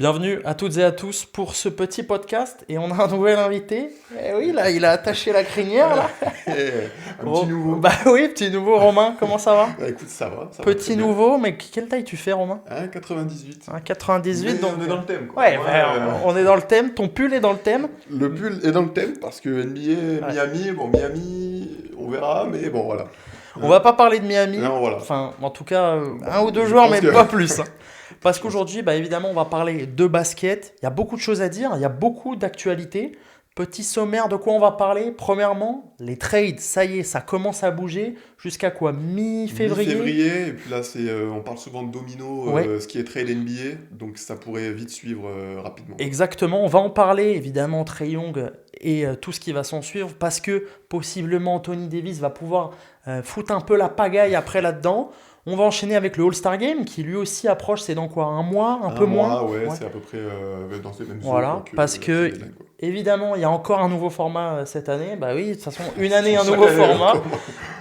Bienvenue à toutes et à tous pour ce petit podcast et on a un nouvel invité. Eh oui, là, il a attaché la crinière là. Un petit nouveau. Bah oui, petit nouveau Romain, comment ça va? Bah écoute, ça va très Petit bien. nouveau, mais quelle taille tu fais Romain? 1,98. 98 Mais donc. on est dans le thème, quoi. Ouais, Moi, bah, on est dans le thème, ton pull est dans le thème. le pull est dans le thème parce que NBA, Ouais. Miami, bon, Miami, on verra, mais bon, voilà. On va pas parler de Miami, Non, voilà. enfin en tout cas Bah, un ou deux je joueurs pense mais que- pas plus, hein. Parce qu'aujourd'hui, bah, évidemment, on va parler de basket. Il y a beaucoup de choses à dire, il y a beaucoup d'actualités. Petit sommaire de quoi on va parler. Premièrement, les trades, ça y est, ça commence à bouger. Jusqu'à quoi? Mi-février? Mi-février, et puis là, on parle souvent de domino, Ouais, ce qui est trade NBA, donc ça pourrait vite suivre rapidement, quoi. exactement. On va en parler, évidemment, Trae Young et tout ce qui va s'en suivre. Parce que possiblement, Anthony Davis va pouvoir foutre un peu la pagaille après là-dedans. On va enchaîner avec le All-Star Game qui lui aussi approche. C'est dans quoi? Un mois? Un Un peu moins? mois, ouais, Ouais. c'est à peu près dans ces mêmes eaux, quoi, Voilà, que parce la trade que deadline, quoi. évidemment, il y a encore un nouveau format cette année. Bah oui, de toute façon, une année, un Chaque nouveau année, format. encore.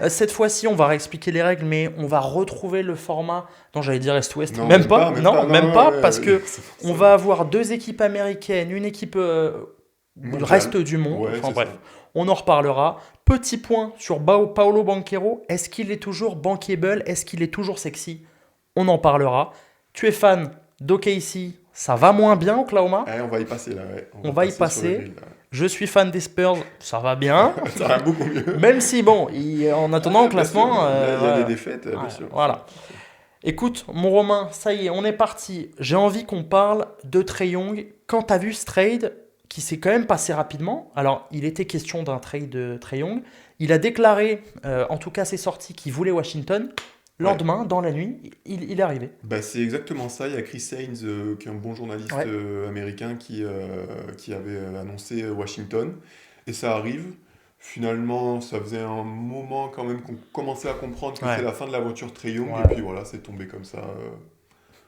Cette fois-ci, on va réexpliquer les règles, mais on va retrouver le format. Non, j'allais dire Est-Ouest. Non, Même pas, même non, pas, non, même non, pas, ouais, parce que c'est pour on ça. va avoir deux équipes américaines, une équipe du reste Mondial. du monde. Ouais, Enfin c'est bref, ça. on en reparlera. Petit point sur Paolo Banchero. Est-ce qu'il est toujours bankable? Est-ce qu'il est toujours sexy? On en parlera. Tu es fan d'OKC, ça va moins bien, Oklahoma. Ouais, on va y passer là, ouais. On On va va y passer sur le passer. grill là. Je suis fan des Spurs, ça va bien. Ça va beaucoup mieux. Même si, bon, en attendant au Bien sûr, classement, il y a des défaites, bien ouais, sûr. voilà. Écoute, mon Romain, ça y est, on est parti. J'ai envie qu'on parle de Trae Young. Quand tu as vu ce trade, qui s'est quand même passé rapidement, alors il était question d'un trade de Trae Young, il a déclaré, en tout cas c'est sorti, qu'il voulait Washington. Ouais. Lendemain, dans la nuit, il est arrivé. Bah, c'est exactement ça. Il y a Chris Haynes, qui est un bon journaliste Ouais. américain, qui avait annoncé Washington. Et ça arrive. Finalement, ça faisait un moment quand même qu'on commençait à comprendre que Ouais. c'est la fin de l'aventure Trae Young. Ouais. Et puis voilà, c'est tombé comme ça.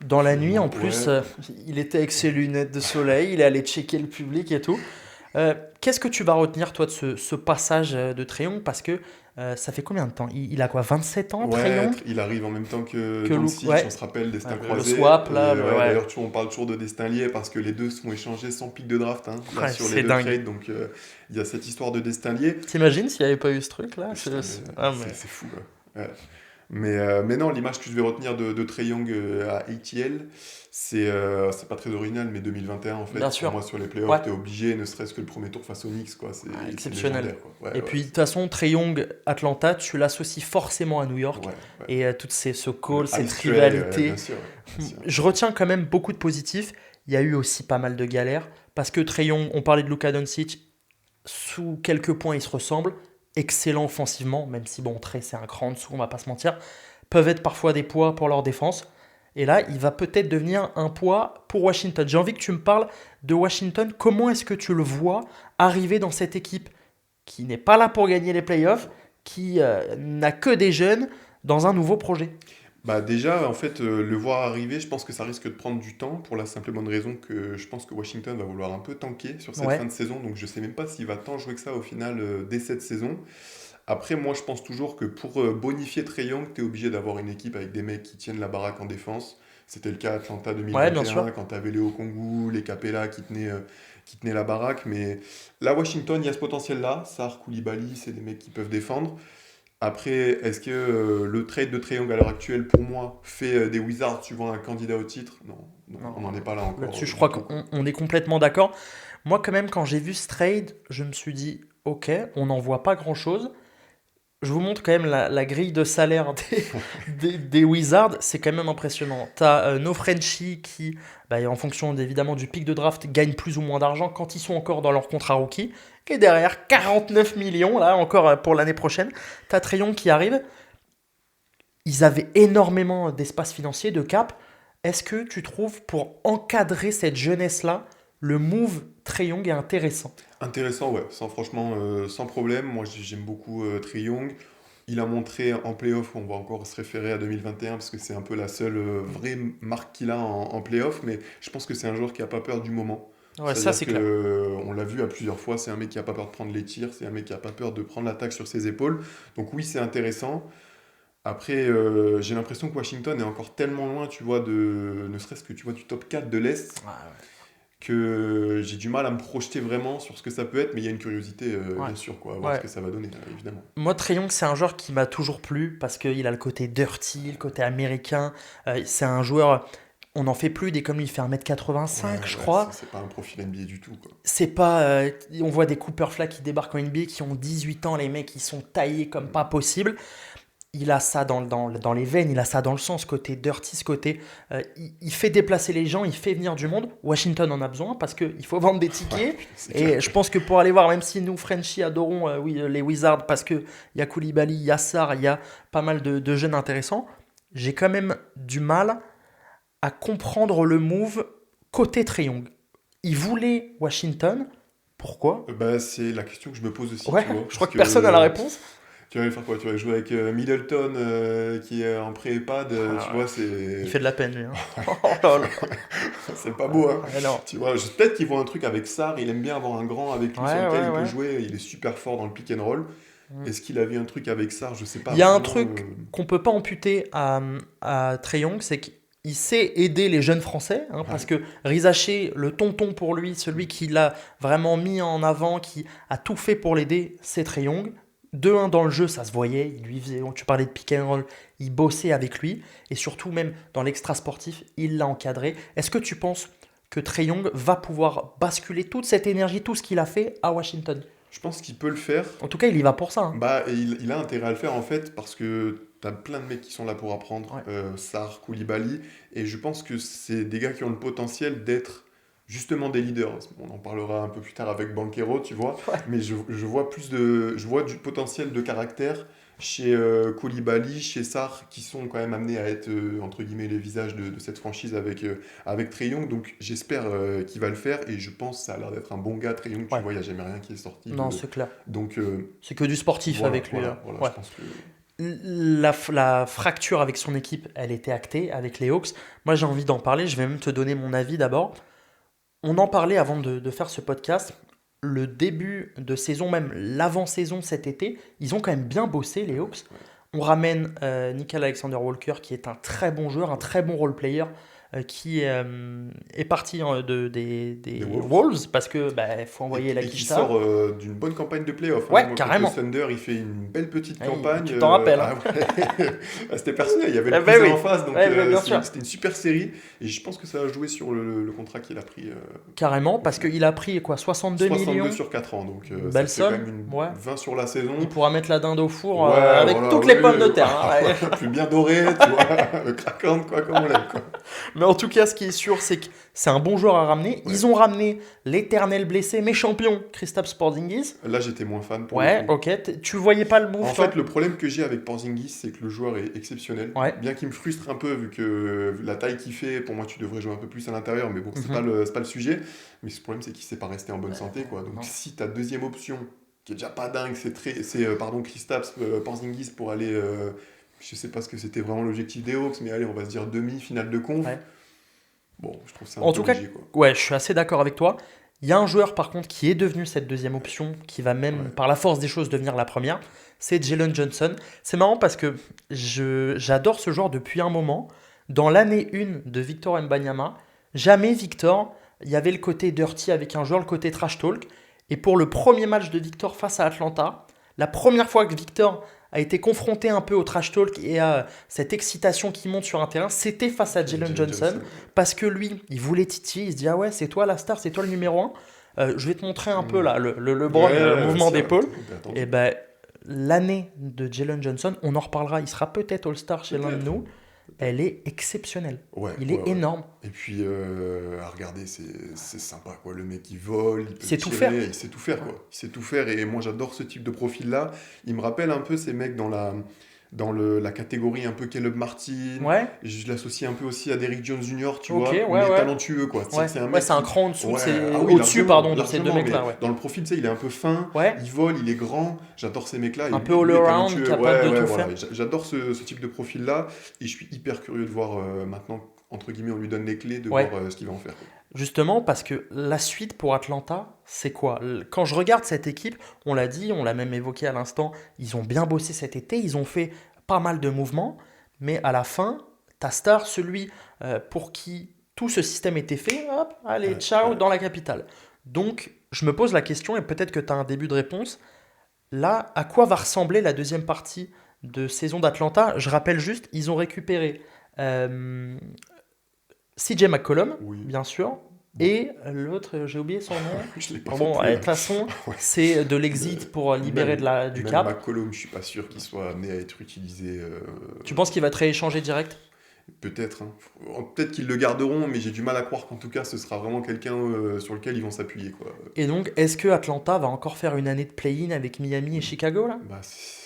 Dans la nuit, en Finalement, plus, ouais. il était avec ses lunettes de soleil, il est allé checker le public et tout. Qu'est-ce que tu vas retenir, toi, de ce passage de Trae Young? Parce que ça fait combien de temps? Il a quoi, 27 ans, Trae Ouais, Young? il arrive en même temps que Que Luke, Doncic, ouais. on se rappelle, destin Le croisé. swap, Et là, ouais, ouais. d'ailleurs, on parle toujours de destin lié parce que les deux sont échangés sans pic de draft, hein, là, Ouais, sur les c'est deux dingue. trades. Donc, il y a cette histoire de destin lié. T'imagines s'il n'y avait pas eu ce truc-là? Putain, mais Ah, mais... c'est fou, là. Ouais. Mais non, l'image que je vais retenir de Trae Young à ATL, c'est pas très original, mais 2021 en fait. Bien Pour sûr. moi, sur les Ouais. playoffs, t'es obligé, ne serait-ce que le premier tour face aux Knicks, quoi. Ah, C'est exceptionnel. légendaire, quoi. Ouais, Et ouais, puis, de toute façon, Trae Young, Atlanta, tu l'associes forcément à New York. ouais, ouais. Et ce call, Le cette Ice Tray, rivalité. bien sûr, bien sûr. Je retiens quand même beaucoup de positifs. Il y a eu aussi pas mal de galères. Parce que Trae Young, on parlait de Luka Doncic, sous quelques points, ils se ressemblent. Excellent offensivement, même si bon, Trae, c'est un cran en dessous, on va pas se mentir. Peuvent être parfois des poids pour leur défense. Et là, il va peut-être devenir un poids pour Washington. J'ai envie que tu me parles de Washington. Comment est-ce que tu le vois arriver dans cette équipe qui n'est pas là pour gagner les playoffs, qui n'a que des jeunes dans un nouveau projet? Bah déjà, en fait, le voir arriver, je pense que ça risque de prendre du temps pour la simple et bonne raison que je pense que Washington va vouloir un peu tanker sur cette Ouais, fin de saison, donc je sais même pas s'il va tant jouer que ça au final dès cette saison. Après, moi, je pense toujours que pour bonifier Trae Young, tu es obligé d'avoir une équipe avec des mecs qui tiennent la baraque en défense. C'était le cas à Atlanta ouais, bien 2021, sûr. quand tu avais Léo Kongu, les Capella qui tenaient la baraque. Mais là, Washington, il y a ce potentiel-là. Sarr, Koulibaly, c'est des mecs qui peuvent défendre. Après, est-ce que le trade de Trae Young à l'heure actuelle, pour moi, fait des Wizards suivant un candidat au titre? Non, non, Non, on n'en est pas là encore là-dessus, je du crois tout, quoi. qu'on est complètement d'accord. Moi, quand même, quand j'ai vu ce trade, je me suis dit, ok, on n'en voit pas grand-chose. Je vous montre quand même la grille de salaire des Wizards, c'est quand même impressionnant. Tu as No Frenchie qui, bah, en fonction évidemment du pic de draft, gagne plus ou moins d'argent quand ils sont encore dans leur contrat rookie. Et derrière, 49 millions, là encore pour l'année prochaine. Tu as Trae Young qui arrive. Ils avaient énormément d'espace financier, de cap. Est-ce que tu trouves, pour encadrer cette jeunesse-là, le move Trae Young est intéressant? Intéressant, ouais, franchement, sans problème. Moi, j'aime beaucoup Trae Young. Il a montré en playoff, on va encore se référer à 2021 parce que c'est un peu la seule vraie marque qu'il a en playoff, mais je pense que c'est un joueur qui n'a pas peur du moment. Ouais, ça C'est-à-dire c'est que clair. on l'a vu à plusieurs fois, c'est un mec qui n'a pas peur de prendre les tirs, c'est un mec qui n'a pas peur de prendre l'attaque sur ses épaules. Donc oui, c'est intéressant. Après, j'ai l'impression que Washington est encore tellement loin, tu vois, ne serait-ce que tu vois, du top 4 de l'Est, Ouais, que j'ai du mal à me projeter vraiment sur ce que ça peut être, mais il y a une curiosité, ouais. bien sûr, quoi, à voir ce Ouais. que ça va donner, évidemment. Moi, Trae Young, c'est un joueur qui m'a toujours plu parce qu'il a le côté dirty, le côté américain. C'est un joueur, on n'en fait plus des comme lui, il fait 1m85, je Ouais, crois. c'est pas un profil NBA du tout, quoi. C'est pas. On voit des Cooper Flag qui débarquent en NBA qui ont 18 ans, les mecs, ils sont taillés comme pas possible. Il a ça dans les veines, il a ça dans le sang, ce côté dirty, ce côté. Il fait déplacer les gens, il fait venir du monde. Washington en a besoin parce qu'il faut vendre des Ouais, tickets. c'est clair. Et je pense que pour aller voir, même si nous, Frenchie, adorons oui, les Wizards parce qu'il y a Koulibaly, il y a Sarr, il y a pas mal de jeunes intéressants, j'ai quand même du mal à comprendre le move côté Trae Young. Il voulait Washington. Pourquoi? Bah, c'est la question que je me pose aussi, Ouais, tu vois, je crois parce que personne n'a la que réponse. tu vas aller faire quoi? Tu vas jouer avec Middleton qui est en pré-EHPAD, tu Ah ouais. vois, Il c'est fait de la peine, lui. Hein. Oh là là. c'est pas beau, hein. Ouais, non. Tu vois, peut-être qu'ils voient un truc avec Sarr, il aime bien avoir un grand avec lui sur Ouais, lequel ouais, il peut ouais. jouer, il est super fort dans le pick and roll. Mm. Est-ce qu'il a vu un truc avec Sarr? Je sais pas Il y a un vraiment. truc qu'on peut pas amputer à Trae Young, c'est qu'il sait aider les jeunes Français, hein, parce Ouais. que Rizaché, le tonton pour lui, celui qui l'a vraiment mis en avant, qui a tout fait pour l'aider, c'est Trae Young. 2-1 dans le jeu, ça se voyait, il lui faisait, tu parlais de pick and roll, il bossait avec lui, et surtout même dans l'extra sportif, il l'a encadré. Est-ce que tu penses que Trae Young va pouvoir basculer toute cette énergie, tout ce qu'il a fait à Washington? Je pense qu'il peut le faire. En tout cas, il y va pour ça. Hein. Bah, et il a intérêt à le faire en fait parce que t'as plein de mecs qui sont là pour apprendre, Ouais. Sarr, Koulibaly, et je pense que c'est des gars qui ont le potentiel d'être justement des leaders. On en parlera un peu plus tard avec Banchero, tu vois, Ouais. mais je vois du potentiel de caractère chez Koulibaly, chez Sarr, qui sont quand même amenés à être entre guillemets les visages de cette franchise avec Trae Young, donc j'espère qu'il va le faire et je pense que ça a l'air d'être un bon gars, Trae Young, tu Ouais. vois, il n'y a jamais rien qui est sorti Non, de... c'est clair. Donc C'est que du sportif voilà, avec lui. voilà, Hein. voilà, Ouais. je pense que... La fracture avec son équipe, elle était actée avec les Hawks. Moi, j'ai envie d'en parler. Je vais même te donner mon avis d'abord. On en parlait avant de faire ce podcast. Le début de saison, même l'avant-saison cet été, ils ont quand même bien bossé, les Hawks. Ouais. On ramène Nickel Alexander Walker, qui est un très bon joueur, un très bon role-player, qui est parti des Wolves. Wolves, parce que faut envoyer la Et qui quiche ça. sort d'une bonne campagne de playoff. Hein. Ouais, Moi, carrément. contre le Thunder, il fait une belle petite Ah, campagne. tu t'en rappelles, Ah hein. ouais. Ah, c'était personnel, il y avait le Eh ben cousin oui. en face, donc Ouais, bien sûr. c'était une super série. Et je pense que ça a joué sur le contrat qu'il a pris. Carrément, parce qu'il a pris quoi, 62 62 millions. sur 4 ans, donc ça Belle fait quand somme, même ouais. 20 sur la saison. Il pourra mettre la dinde au four Ouais, avec voilà, toutes oui, les pommes de oui. terre. Hein, ouais. Plus bien doré, tu vois, craquante, quoi, comme on l'aime, quoi. Mais en tout cas, ce qui est sûr, c'est que c'est un bon joueur à ramener. Ils ont ramené l'éternel blessé, mais champion, Kristaps Porzingis. Là, j'étais moins fan pour Ouais, le coup. ok. Tu voyais pas le move, En toi? fait, le problème que j'ai avec Porzingis, c'est que le joueur est exceptionnel. Ouais. Bien qu'il me frustre un peu, vu que la taille qu'il fait, pour moi, tu devrais jouer un peu plus à l'intérieur, mais bon, c'est Mhm. pas le sujet. Mais ce problème, c'est qu'il sait pas rester en bonne santé, quoi. Donc, non. si ta deuxième option, qui est déjà pas dingue, pardon, Kristaps Porzingis pour aller, je sais pas ce que c'était vraiment l'objectif des Hawks, mais allez, on va se dire demi-finale de conf. Ouais. Bon, je trouve ça un En peu tout cas, léger, quoi. ouais, je suis assez d'accord avec toi. Il y a un joueur, par contre, qui est devenu cette deuxième option, qui va même, Ouais. par la force des choses, devenir la première. C'est Jalen Johnson. C'est marrant parce que j'adore ce joueur depuis un moment. Dans l'année 1 de Victor Wembanyama, jamais Victor, il y avait le côté dirty avec un joueur, le côté trash talk. Et pour le premier match de Victor face à Atlanta, la première fois que Victor a été confronté un peu au trash talk et à cette excitation qui monte sur un terrain, c'était face à Jalen Johnson. Parce que lui, il voulait titiller, il se dit ah ouais, c'est toi la star, c'est toi le numéro 1. Je vais te montrer un peu là le LeBron, le mouvement d'épaule. Et ben l'année de Jalen Johnson, on en reparlera, il sera peut-être All-Star chez l'un de nous. Elle est exceptionnelle. Ouais, Il est énorme. Et puis, à regarder, c'est sympa, quoi. Le mec, il vole, il peut sait tout tirer, faire. il sait tout faire, quoi. Il sait tout faire, et moi, j'adore ce type de profil-là. Il me rappelle un peu ces mecs dans la catégorie un peu Caleb Martin. Ouais, Je l'associe un peu aussi à Derrick Jones Jr., tu Ok, vois, ouais, mais ouais. talentueux, quoi. ouais. C'est un Ouais, mec c'est un qui- cran en dessous, Ouais, c'est ah oui, au-dessus, largement, pardon, de ces deux largement, mecs-là. mais Ouais. dans le profil, tu sais, il est un peu fin, Ouais. il vole, il est grand. J'adore ces mecs-là. Un et peu lui est all-around, talentueux. capable de tout voilà. faire. J'adore ce type de profil-là, et je suis hyper curieux de voir maintenant, entre guillemets, on lui donne les clés, de Ouais. voir ce qu'il va en faire, quoi. Justement, parce que la suite pour Atlanta, c'est quoi? Quand je regarde cette équipe, on l'a dit, on l'a même évoqué à l'instant, ils ont bien bossé cet été, ils ont fait pas mal de mouvements, mais à la fin, ta star, celui pour qui tout ce système était fait, hop, allez, Ouais, ciao, ouais. dans la capitale. Donc, je me pose la question, et peut-être que tu as un début de réponse. Là, à quoi va ressembler la deuxième partie de saison d'Atlanta? Je rappelle juste, ils ont récupéré euh, CJ McCollum, Oui. bien sûr, Bon, et l'autre, j'ai oublié son nom. je l'ai pas non Bon, plus de là. toute façon, Ouais. c'est de l'exit pour libérer Même, du même cap. McCollum, je suis pas sûr qu'il soit amené à être utilisé. Tu penses qu'il va te rééchanger direct? Peut-être, hein. Peut-être qu'ils le garderont, mais j'ai du mal à croire qu'en tout cas ce sera vraiment quelqu'un sur lequel ils vont s'appuyer, quoi. Et donc, est-ce que Atlanta va encore faire une année de play-in avec Miami et Chicago là? Bah,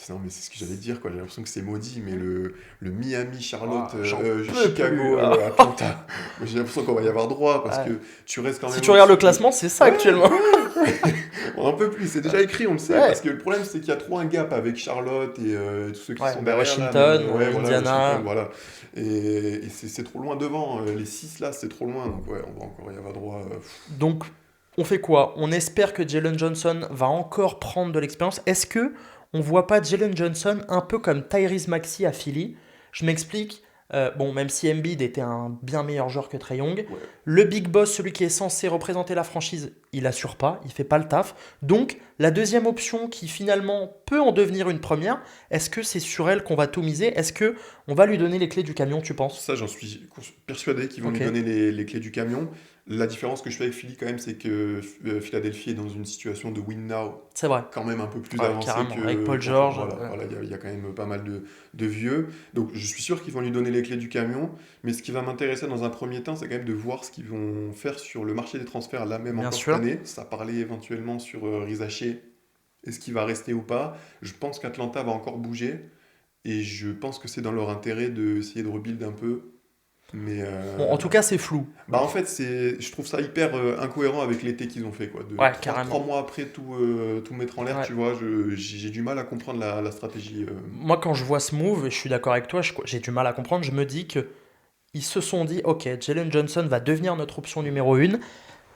non, mais c'est ce que j'allais dire, quoi. J'ai l'impression que c'est maudit, mais le Miami, Charlotte, Ah, j'en peux plus. Chicago, Ah. Atlanta, moi, j'ai l'impression qu'on va y avoir droit parce Ouais. que tu restes quand Si même tu regardes le au-dessus. classement, c'est ça Ouais, actuellement. on en peut plus, c'est déjà écrit, on le sait, parce Ouais, que le problème c'est qu'il y a trop un gap avec Charlotte et tous ceux qui ouais, sont bah derrière là, même, Washington, ouais, voilà, Washington, Indiana. voilà. Et c'est trop loin devant, les 6 là, c'est trop loin, donc ouais, on va encore y avoir droit. Donc, on fait quoi? On espère que Jalen Johnson va encore prendre de l'expérience. Est-ce que on voit pas Jalen Johnson un peu comme Tyrese Maxey à Philly? Je m'explique. Bon, même si Embiid était un bien meilleur joueur que Trae Young, Ouais. le big boss, celui qui est censé représenter la franchise, il assure pas, il fait pas le taf. Donc, la deuxième option qui finalement peut en devenir une première, est-ce que c'est sur elle qu'on va tout miser? Est-ce que on va lui donner les clés du camion, tu penses? Ça, j'en suis persuadé qu'ils vont lui Ok, donner les clés du camion. La différence que je fais avec Philly quand même, c'est que Philadelphie est dans une situation de win now c'est vrai. quand même un peu plus Ouais, avancé carrément. Avec Paul George. voilà, voilà, il y a quand même pas mal de vieux. Donc je suis sûr qu'ils vont lui donner les clés du camion. Mais ce qui va m'intéresser dans un premier temps, c'est quand même de voir ce qu'ils vont faire sur le marché des transferts, là même Bien encore cette sûr. année. Ça parlait éventuellement sur Rizaché. Est-ce qu'il va rester ou pas? Je pense qu'Atlanta va encore bouger. Et je pense que c'est dans leur intérêt d'essayer de rebuild un peu. Mais Bon, en tout cas, c'est flou. bah en fait, je trouve ça hyper incohérent avec l'été qu'ils ont fait, quoi. Ouais, Trois carrément. mois après tout mettre en l'air, Ouais. tu vois, j'ai du mal à comprendre la stratégie. Moi, quand je vois ce move, et je suis d'accord avec toi, j'ai du mal à comprendre, je me dis que ils se sont dit, ok, Jalen Johnson va devenir notre option numéro 1.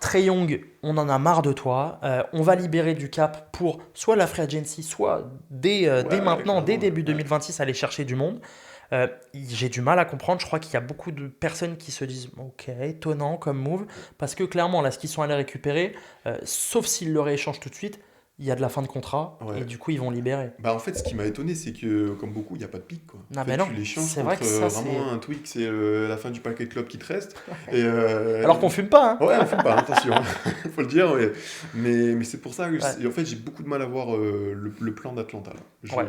Trae Young, on en a marre de toi. On va libérer du cap pour soit la free agency, soit dès Ouais, maintenant, dès clairement, début ouais. 2026, aller chercher du monde. J'ai du mal à comprendre. Je crois qu'il y a beaucoup de personnes qui se disent, ok, étonnant comme move, parce que clairement, là, ce qu'ils sont allés récupérer, sauf s'ils le rééchangent tout de suite, il y a de la fin de contrat, et Ouais. du coup, ils vont libérer. Bah en fait, ce qui m'a étonné, c'est que, comme beaucoup, il n'y a pas de pic, quoi. En Non, fait, mais non, tu l'échanges c'est vrai contre que ça, vraiment c'est. un tweak, c'est la fin du paquet club qui te reste. Et, Alors qu'on fume pas, hein. ouais, on fait pas, attention, faut le dire, ouais. Mais c'est pour ça que, Ouais. en fait, j'ai beaucoup de mal à voir le plan d'Atlanta, là. Ouais.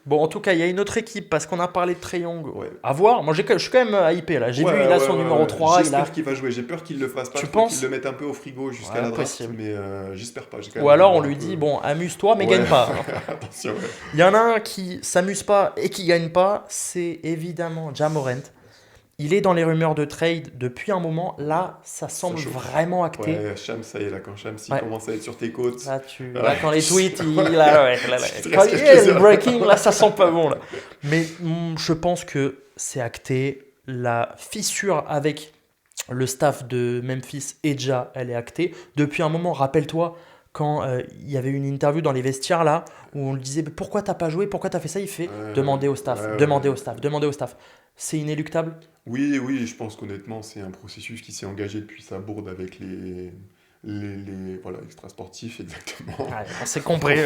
Bon, en tout cas, il y a une autre équipe parce qu'on a parlé de Trae Young. Ouais. À voir. Moi, je suis quand même hypé là. J'ai Ouais, vu, il a ouais, son ouais, numéro ouais. 3. J'espère qu'il va jouer. J'ai peur qu'il le fasse pas Tu trop, qu'il penses? le mette un peu au frigo jusqu'à Ouais, la draft, possible. mais j'espère pas. J'ai quand Ou même envie de alors on voir un lui peu. dit, bon, amuse-toi, mais Ouais. gagne pas. Attention, ouais. Il y en a un qui s'amuse pas et qui gagne pas, c'est évidemment Ja Morant. Il est dans les rumeurs de trade depuis un moment. Là, ça semble chauffe. vraiment acté. Ouais, Shams, ça y est, là, quand Shams il Ouais. commence à être sur tes côtes. Là, Ouais. là, quand les tweets, là, ouais, là, Il te quand reste il y quelques a le heures. breaking, là, ça sent pas bon. Là. Mais je pense que c'est acté. La fissure avec le staff de Memphis et Ja, elle est actée. Depuis un moment, rappelle-toi, quand il y avait une interview dans les vestiaires, là, où on le disait, mais pourquoi t'as pas joué, pourquoi t'as fait ça? Il fait, demandez au staff, ouais, demandez ouais. au staff, demandez au staff. C'est inéluctable. Oui, oui, je pense qu'honnêtement, c'est un processus qui s'est engagé depuis sa bourde avec voilà, extra-sportifs, exactement. Ouais, on s'est compris.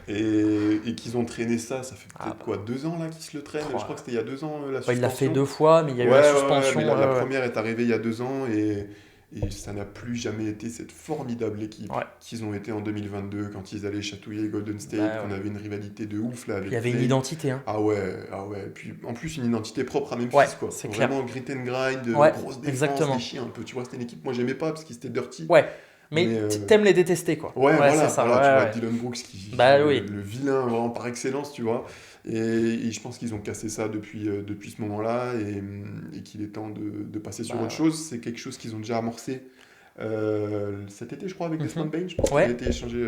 Et qu'ils ont traîné ça fait Ah peut-être bah. quoi, 2 ans là qu'ils se le traînent? Je crois que c'était il y a 2 ans la Ouais, il l'a fait suspension. 2 fois, mais il y a eu Ouais, la ouais, suspension. mais la ouais. première est arrivée il y a 2 ans et ça n'a plus jamais été cette formidable équipe Ouais. qu'ils ont été en 2022 quand ils allaient chatouiller Golden State, Bah, qu'on ouais. avait une rivalité de ouf là avec Il y avait une Clay. identité. Hein. Ah ouais, ah ouais. Puis en plus une identité propre à Memphis, Ouais, quoi. c'est clair. Vraiment grit and grind, Ouais, grosse défense, exactement. des chiens un peu. Tu vois, c'était une équipe, moi j'aimais pas parce qu'ils étaient dirty. Ouais, mais Mais, t'aimes les détester, quoi. Ouais, voilà, c'est ça. voilà, ouais, tu vois, ouais. Dylan Brooks qui Bah le, oui. le vilain vraiment par excellence, tu vois. Et je pense qu'ils ont cassé ça depuis ce moment-là et qu'il est temps de passer sur Bah, autre chose. C'est quelque chose qu'ils ont déjà amorcé cet été, je crois, avec Desmond Bane. Je pense Ouais. qu'il a été échangé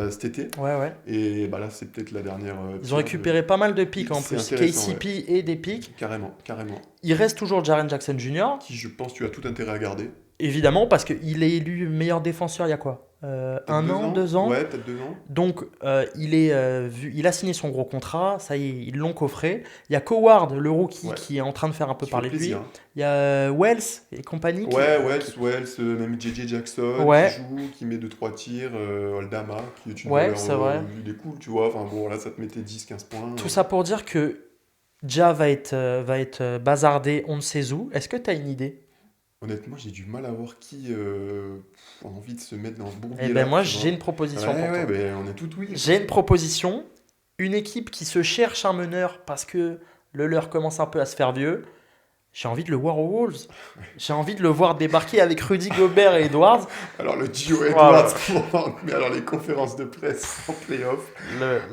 cet été. Ouais. Et bah là, c'est peut-être la dernière. Ils pierre ont récupéré pas mal de pics en C'est plus. intéressant, KCP et des pics. Carrément, carrément. Il reste toujours Jaren Jackson Jr. Qui, je pense, tu as tout intérêt à garder. Évidemment, parce qu'il est élu meilleur défenseur il y a quoi? Peut-être un 2 an, ans. 2 ans. Ouais, peut-être 2 ans. Donc, il a signé son gros contrat, ça y est, ils l'ont coffré. Il y a Coward, le rookie, Ouais, qui est en train de faire un peu qui fait parler de lui. plaisir, hein. Il y a Wells et compagnie Ouais, Wells, même JJ Jackson qui Ouais, joue, qui met 2-3 tirs, Aldama qui est une ouais, valeur, c'est vrai. il est cool, tu vois. Enfin bon, là ça te mettait 10-15 points. Tout ça pour dire que Ja va être bazardé, on ne sait où. Est-ce que tu as une idée? Honnêtement, j'ai du mal à voir qui a envie de se mettre dans ce Eh ben bourbier-là, moi, tu j'ai vois. une proposition Ouais, pour ouais, toi. ben on est tout oui. J'ai une proposition. Une équipe qui se cherche un meneur parce que le leur commence un peu à se faire vieux. J'ai envie de le voir aux Wolves. J'ai envie de le voir débarquer avec Rudy Gobert et Edwards. Alors le duo Voilà. Edwards, mais alors les conférences de presse en playoff,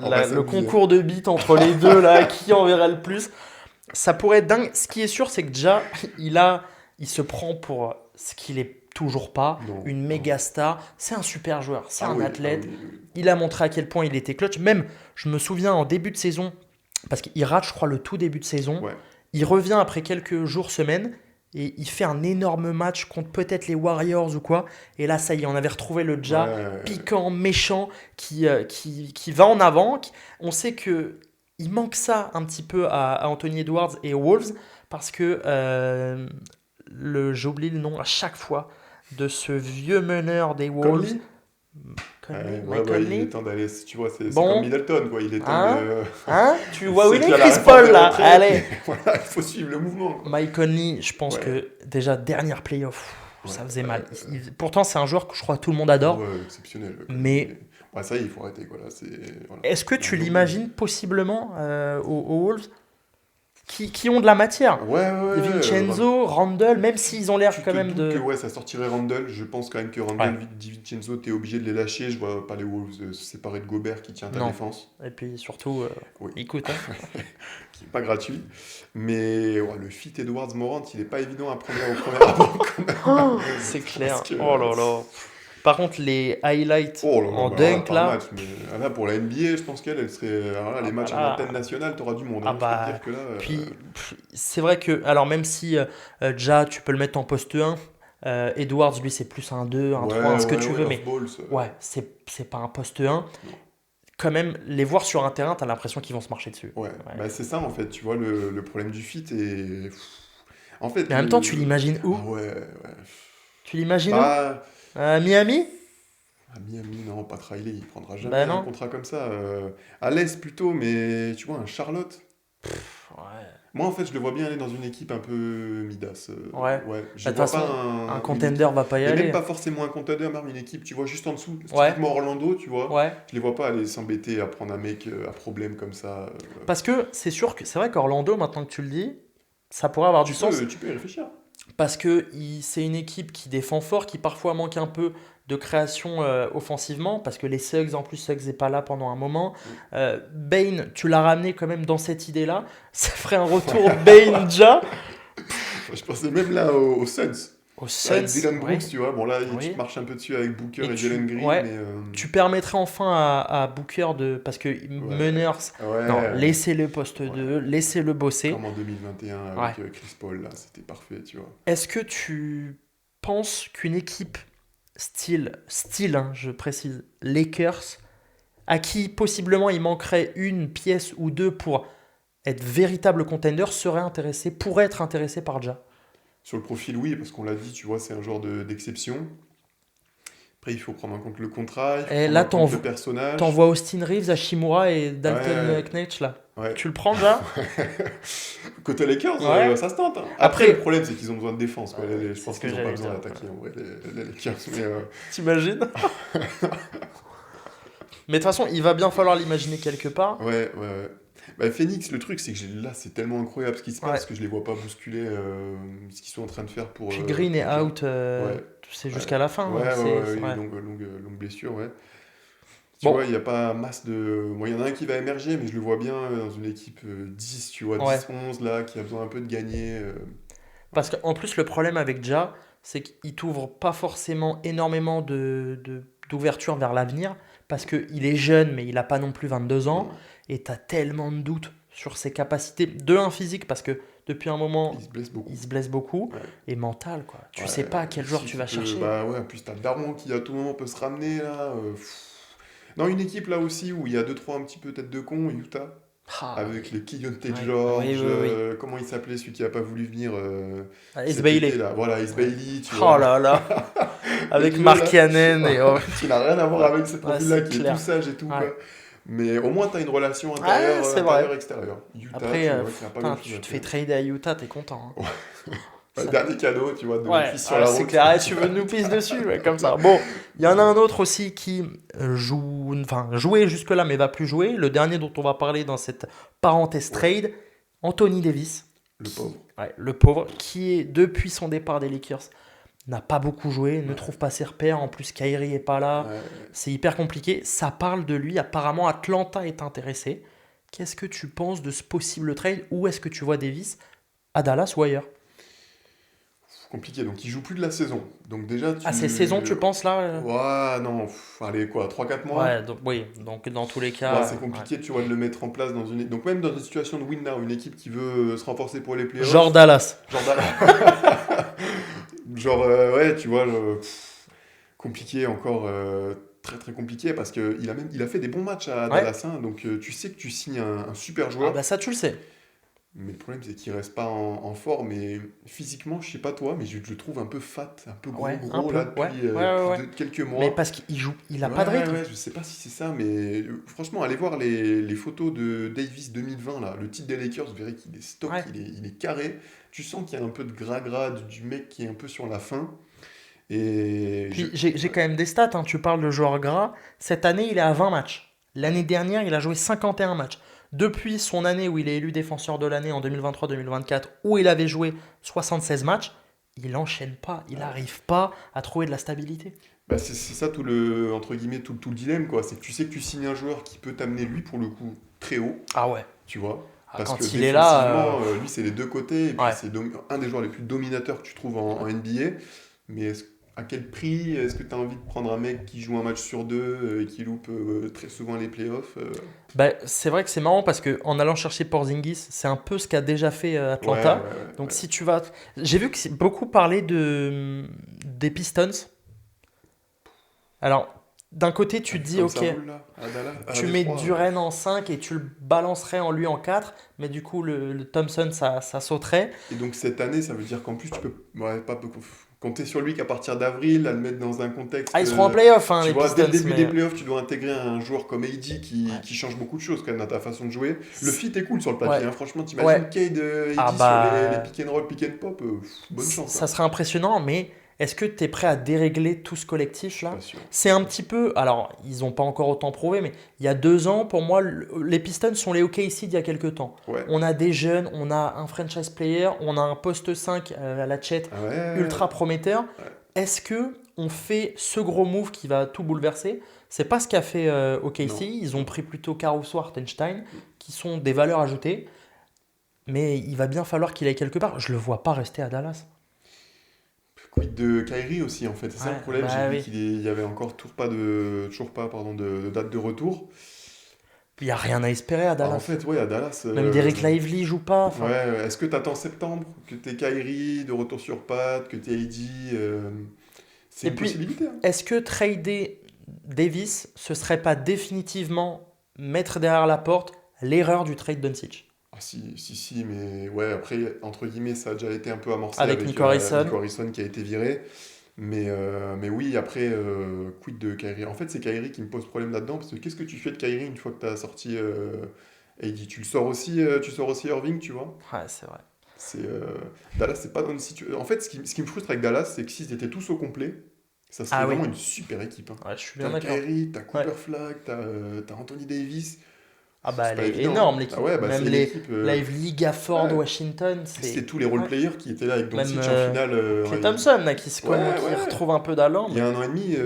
on va Le s'amuser. concours de beat entre les deux, là, qui enverra le plus. Ça pourrait être dingue. Ce qui est sûr, c'est que déjà, il se prend pour ce qu'il est toujours pas, Non, une non. méga star. C'est un super joueur, c'est Ah un oui, athlète. ah oui, oui. Il a montré à quel point il était clutch. Même, je me souviens en début de saison, parce qu'il rate, je crois, le tout début de saison. Ouais. Il revient après quelques jours, semaines, et il fait un énorme match contre peut-être les Warriors ou quoi. Et là, ça y est, on avait retrouvé le Ja Ouais. piquant, méchant, qui va en avant. On sait que il manque ça un petit peu à Anthony Edwards et aux Wolves, parce que j'oublie le nom à chaque fois de ce vieux meneur des Wolves. Conley? Conley, Ouais, Mike ouais, il Conley. est temps d'aller, tu vois, c'est comme Bon, Middleton, quoi. Il est temps hein? de. Hein? Tu vois où C'est il est, qu'il y a la Chris réforme Paul, des là? retraites, Allez! mais voilà, il faut suivre le mouvement, quoi. Mike Conley, je pense Ouais, que déjà, dernière playoff, ouais, ça faisait mal. Pourtant, c'est un joueur que je crois que tout le monde adore. ouais, exceptionnel. Mais Ouais, ça y est, il faut arrêter, quoi. Là, voilà. est-ce que Il y a tu un autre l'imagines possiblement aux Wolves qui ont de la matière? niveau. Ouais, ouais, ouais. Vincenzo, Randle, même s'ils ont l'air Tu quand te même doutes que de... ouais, ça sortirait Randle. Je pense quand même que Ouais, Randle, DiVincenzo, t'es obligé de les lâcher. Je vois pas les Wolves se séparer de Gobert qui tient ta non. défense. Et puis surtout, Oui, écoute, hein. qui est pas gratuit. Mais ouais, le fit Edwards-Morant, il est pas évident à prendre au premier abord. Oh, c'est clair. Parce que. Oh là là. Par contre, les highlights Oh là là, en bah là, dunk par là, match. Mais là, pour la NBA, je pense qu'elle serait. Alors là, ah les bah matchs à là, l'antenne nationale, t'auras du monde. ah Hein. Je peux te bah, dire que là. puis c'est vrai que, alors même si Ja, tu peux le mettre en poste 1, Edwards, lui, c'est plus un 2, un 3, Ouais, un ce que ouais, tu ouais, veux, mais off-ball. ouais, c'est pas un poste 1. Non. Quand même, les voir sur un terrain, t'as l'impression qu'ils vont se marcher dessus. Ouais, Ouais. bah c'est ça en fait, tu vois, le problème du fit et. En fait, Mais en même temps, tu l'imagines où? Ah ouais, ouais. Tu l'imagines où? Bah, À Miami? à Miami, non, pas Riley, il prendra jamais Bah un non. contrat comme ça. À l'Est plutôt, mais tu vois, un Charlotte. Ouais. Moi, en fait, je le vois bien aller dans une équipe un peu Midas. Ouais. Ouais, je Bah, de toute vois façon, pas un une contender équipe. va pas y Et même aller. pas forcément un contender, mais une équipe, tu vois, juste en dessous. Ouais, Typiquement Orlando, tu vois. ouais. Je les vois pas aller s'embêter à prendre un mec à problème comme ça. Parce que c'est sûr que c'est vrai qu'Orlando, maintenant que tu le dis, ça pourrait avoir du sens. Tu peux y réfléchir. Parce que c'est une équipe qui défend fort, qui parfois manque un peu de création offensivement, parce que les Suggs, en plus, Suggs n'est pas là pendant un moment. Bane, tu l'as ramené quand même dans cette idée-là. Ça ferait un retour Bane-Ja Je pensais même là aux Suns. aux Avec Suns. Dylan Ouais. Brooks, tu vois. Bon, là, Oui. tu te marches un peu dessus avec Booker Et et Jalen Green, ouais, mais. tu permettrais enfin à Booker de... Parce que meneur... Non, Ouais. laissez-le poste Ouais. 2, laissez-le bosser. Comme en 2021 Ouais. avec Chris Paul, là, c'était parfait, tu vois. Est-ce que tu penses qu'une équipe style, hein, je précise, Lakers, à qui possiblement il manquerait une pièce ou deux pour être véritable contender, pourrait être intéressé par Ja? Sur le profil, oui, parce qu'on l'a dit, tu vois, c'est un genre d'exception. Après, il faut prendre en compte le contrat, il faut Et prendre là, en compte le personnage. t'envoies Austin Reeves, Hashimura et Dalton Ouais. Knecht là. Ouais. Tu le prends Ja? Côté Lakers, Ouais. ça se tente. Hein. Après- Après, le problème, c'est qu'ils ont besoin de défense. Quoi. Ouais, Je c'est pense ce que qu'ils n'ont pas j'allais besoin dire, d'attaquer, en vrai, les Lakers. Mais, T'imagines? Mais de toute façon, il va bien falloir l'imaginer quelque part. ouais, ouais, ouais. Bah, Phoenix, le truc, c'est que là, c'est tellement incroyable ce qui se passe Ouais. que je les vois pas bousculer ce qu'ils sont en train de faire pour. Puis Green est pour- out, Ouais. c'est jusqu'à la fin. Ouais, hein, ouais, ouais, c'est une vrai. longue blessure, ouais. Tu Bon. vois, il n'y a pas masse de. Bon, il y en a un qui va émerger, mais je le vois bien dans une équipe 10, tu vois, Ouais. 10-11, là, qui a besoin un peu de gagner. Parce qu'en plus, le problème avec Ja, c'est qu'il t'ouvre pas forcément énormément d'ouverture vers l'avenir, parce qu'il est jeune, mais il a pas non plus 22 ans, Non. et tu as tellement de doutes sur ses capacités, de un physique, parce que depuis un moment, Il se blesse beaucoup. il se blesse beaucoup, Ouais. et mental, quoi. Tu Ouais, sais pas quel joueur si tu tu vas peux, chercher. bah ouais, en plus t'as le daron qui à tout moment peut se ramener là. Dans une équipe là aussi où il y a deux trois un petit peu tête de con, Utah, Ah, avec les Keontae oui, oui, George, oui, oui. comment il s'appelait celui qui a pas voulu venir Ace cet été Bailey. là, voilà, Ace Ouais. Bailey, tu Oh vois. là là, Le avec duo là, Markkanen et oh. qui n'a rien à voir Ouais, avec ce ouais, profil-là, c'est qui est tout clair. sage et tout Ouais. quoi. Mais au moins t'as une relation Ouais, c'est vrai. intérieur-extérieur. Utah, Après, tu vois, qui n'a pas putain, grand-chose tu à te fais faire. trader à Utah, t'es content. Hein. Ça- Dernier cadeau, tu vois, de Ouais, fils sur la c'est route. clair. Ah, tu veux nous pisse dessus, ouais, comme ça. Bon, il y en a un autre aussi qui jouait jusque-là, mais va plus jouer. Le dernier dont on va parler dans cette parenthèse Ouais, trade, Anthony Davis, le pauvre. le pauvre, qui est depuis son départ des Lakers, n'a pas beaucoup joué, ne Ouais, trouve pas ses repères. En plus, Kyrie est pas là. ouais. C'est hyper compliqué. Ça parle de lui. Apparemment, Atlanta est intéressé. Qu'est-ce que tu penses de ce possible trade? Où est-ce que tu vois Davis? À Dallas ou ailleurs? Compliqué, donc il joue plus de la saison. Donc déjà, Ah, c'est saison, tu penses là? Ouais, non, allez, quoi, 3 4 mois? Ouais, donc, oui. Donc, dans tous les Ouais, cas, c'est ouais. compliqué, tu vois, de le mettre en place dans une... Donc même dans une situation de win now, une équipe qui veut se renforcer pour les Genre playoffs, Dallas. genre... genre, ouais, tu vois, compliqué encore, très très compliqué, parce qu'il a fait des bons matchs à Ouais. Dallas, hein, donc tu sais que tu signes un super Ah, bah joueur, ça, tu le sais. mais le problème c'est qu'il reste pas en forme, et physiquement, je sais pas toi, mais je le trouve un peu fat, un peu Ouais, un gros peu. là Ouais, depuis, ouais, ouais, ouais. quelques Mais mois. parce qu'il joue, il a Ouais, pas de rythme. ouais, je sais pas si c'est ça, mais franchement, allez voir les photos de Davis 2020, là, le titre des Lakers, vous verrez qu'il est stock, Ouais. il est carré. Tu sens qu'il y a un peu de gras-gras du mec qui est un peu sur la fin. Et Puis j'ai quand même des stats, hein. Tu parles de joueur gras. Cette année, il est à 20 matchs. L'année dernière, il a joué 51 matchs. Depuis son année où il est élu défenseur de l'année en 2023-2024, où il avait joué 76 matchs, il enchaîne pas. Il n'arrive pas à trouver de la stabilité. bah, c'est ça tout le, entre guillemets, tout le dilemme, quoi. C'est que tu sais que tu signes un joueur qui peut t'amener, lui, pour le coup, très haut, Ah ouais. tu vois. Ah, Parce que quand il est là, défensivement, lui, c'est les deux côtés, et puis ouais. c'est un des joueurs les plus dominateurs que tu trouves en NBA. Mais à quel prix? Est-ce que tu as envie de prendre un mec qui joue un match sur deux et qui loupe très souvent les playoffs? Bah, c'est vrai que c'est marrant parce que en allant chercher Porzingis, c'est un peu ce qu'a déjà fait Ouais, Atlanta. Donc ouais. si tu vas, j'ai vu que c'est beaucoup parlé des Pistons. Alors d'un côté tu te dis Comme ok, ça roule là, à Dallas, à tu mets Détroit. Duren en 5 et tu le balancerais en lui en 4, mais du coup le Thompson ça sauterait. Et donc cette année, ça veut dire qu'en plus, tu peux ouais, pas compter sur lui qu'à partir d'avril, à le mettre dans un Ah, contexte. ils seront en playoff hein, Tu les vois, dès le Pistons, début des mais playoffs, tu dois intégrer un joueur comme AD ouais. qui change beaucoup de choses quand même dans ta façon de jouer. Le fit est cool sur le papier, Ouais, hein. Franchement, ouais. t'imagines Cade Ah AD sur les bah pick and roll, pick and pop, bonne chance, ça hein. serait impressionnant, mais est-ce que tu es prêt à dérégler tout ce Je collectif suis là? pas sûr. C'est un petit peu. Alors, ils n'ont pas encore autant prouvé, mais il y a 2 ans, pour moi, les Pistons sont les OKC d'il y a quelques temps. Ouais. On a des jeunes, on a un franchise player, on a un poste 5 à la Chet Ah ouais. ultra prometteur. Ouais. Est-ce que on fait ce gros move qui va tout bouleverser? C'est pas ce qu'a fait OKC. Non. Ils ont pris plutôt Caruso, Hartenstein, qui sont des valeurs ajoutées. Mais il va bien falloir qu'il aille quelque part. Je le vois pas rester à Dallas. Quid de Kyrie aussi, en fait. C'est ça le Ouais, problème. J'ai bah vu oui. qu'il y avait encore toujours pas pardon, de date de retour. Il n'y a rien à espérer à Bah, en Dallas. fait, ouais, à Dallas. Même Derek Lively joue pas. Enfin, Ouais, est-ce que t'attends septembre, que t'aies Kyrie de retour sur patte, que t'aies AD, c'est et une puis, possibilité, hein. est-ce que trader Davis, ce serait pas définitivement mettre derrière la porte l'erreur du trade Doncic Ah, si, mais ouais, après, entre guillemets, ça a déjà été un peu amorcé avec avec Nico Harrison? Nico Harrison qui a été viré. Mais oui, après, quid de Kyrie? En fait, c'est Kyrie qui me pose problème là-dedans, parce que qu'est-ce que tu fais de Kyrie une fois que t'as sorti AD? Tu sors aussi Irving, tu vois? Ouais, c'est vrai. C'est, Dallas, c'est pas dans une situation. En fait, ce qui me frustre avec Dallas, c'est que s'ils étaient tous au complet, ça serait Ah oui, vraiment une super équipe, hein. ouais, je suis bien T'as d'accord. Kyrie, t'as Ouais. Cooper Flag, t'as Anthony Davis. Ah bah C'est elle pas est évident, énorme hein. Ah l'équipe. ouais, bah Même c'est une les équipe. Lively, Gafford, Ouais. Washington, C'est c'est tous les ouais. role-players qui étaient là avec Même Doncic en finale. Clay Thompson là, Ouais, qui ouais. retrouve un peu d'allant, Il y mais a 1 an et demi,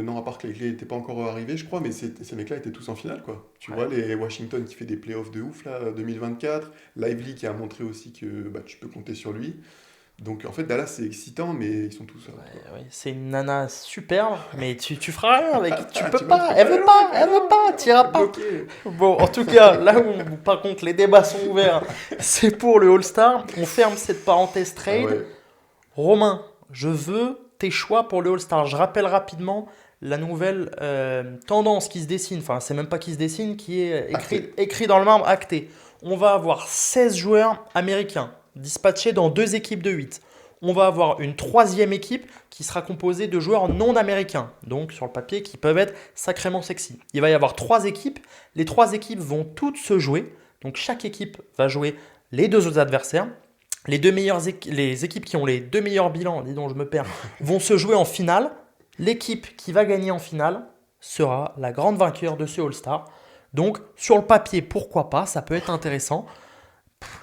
non, à part que les Clay n'étaient pas encore arrivés, je crois, mais ces mecs-là étaient tous en finale, quoi. Tu ouais. vois, les Washington qui fait des playoffs de ouf, là, 2024. Lively qui a montré aussi que bah, tu peux compter sur lui. Donc en fait, Dallas, c'est excitant, mais ils sont tous. Ouais, ouais, c'est une nana superbe, mais tu feras rien avec. Tu Ah, peux tu vois, tu pas. peux Elle pas aller veut loin, pas. quoi. Elle veut pas. t'iras pas. Bloqué. Bon, en tout cas, là où, par contre, les débats sont ouverts, c'est pour le All-Star. On ferme cette parenthèse Ah trade. ouais. Romain, je veux tes choix pour le All-Star. Je rappelle rapidement la nouvelle tendance qui se dessine, enfin, c'est même pas qui se dessine, qui est écrit dans le marbre, acté. On va avoir 16 joueurs américains dispatchés dans 2 équipes de 8. On va avoir une 3e équipe qui sera composée de joueurs non américains, donc sur le papier qui peuvent être sacrément sexy. Il va y avoir 3 équipes. Les 3 équipes vont toutes se jouer. Donc chaque équipe va jouer les 2 autres adversaires. Les équipes qui ont les 2 meilleurs bilans, dis donc je me perds, vont se jouer en finale. L'équipe qui va gagner en finale sera la grande vainqueur de ce All-Star. Donc sur le papier, pourquoi pas, ça peut être intéressant.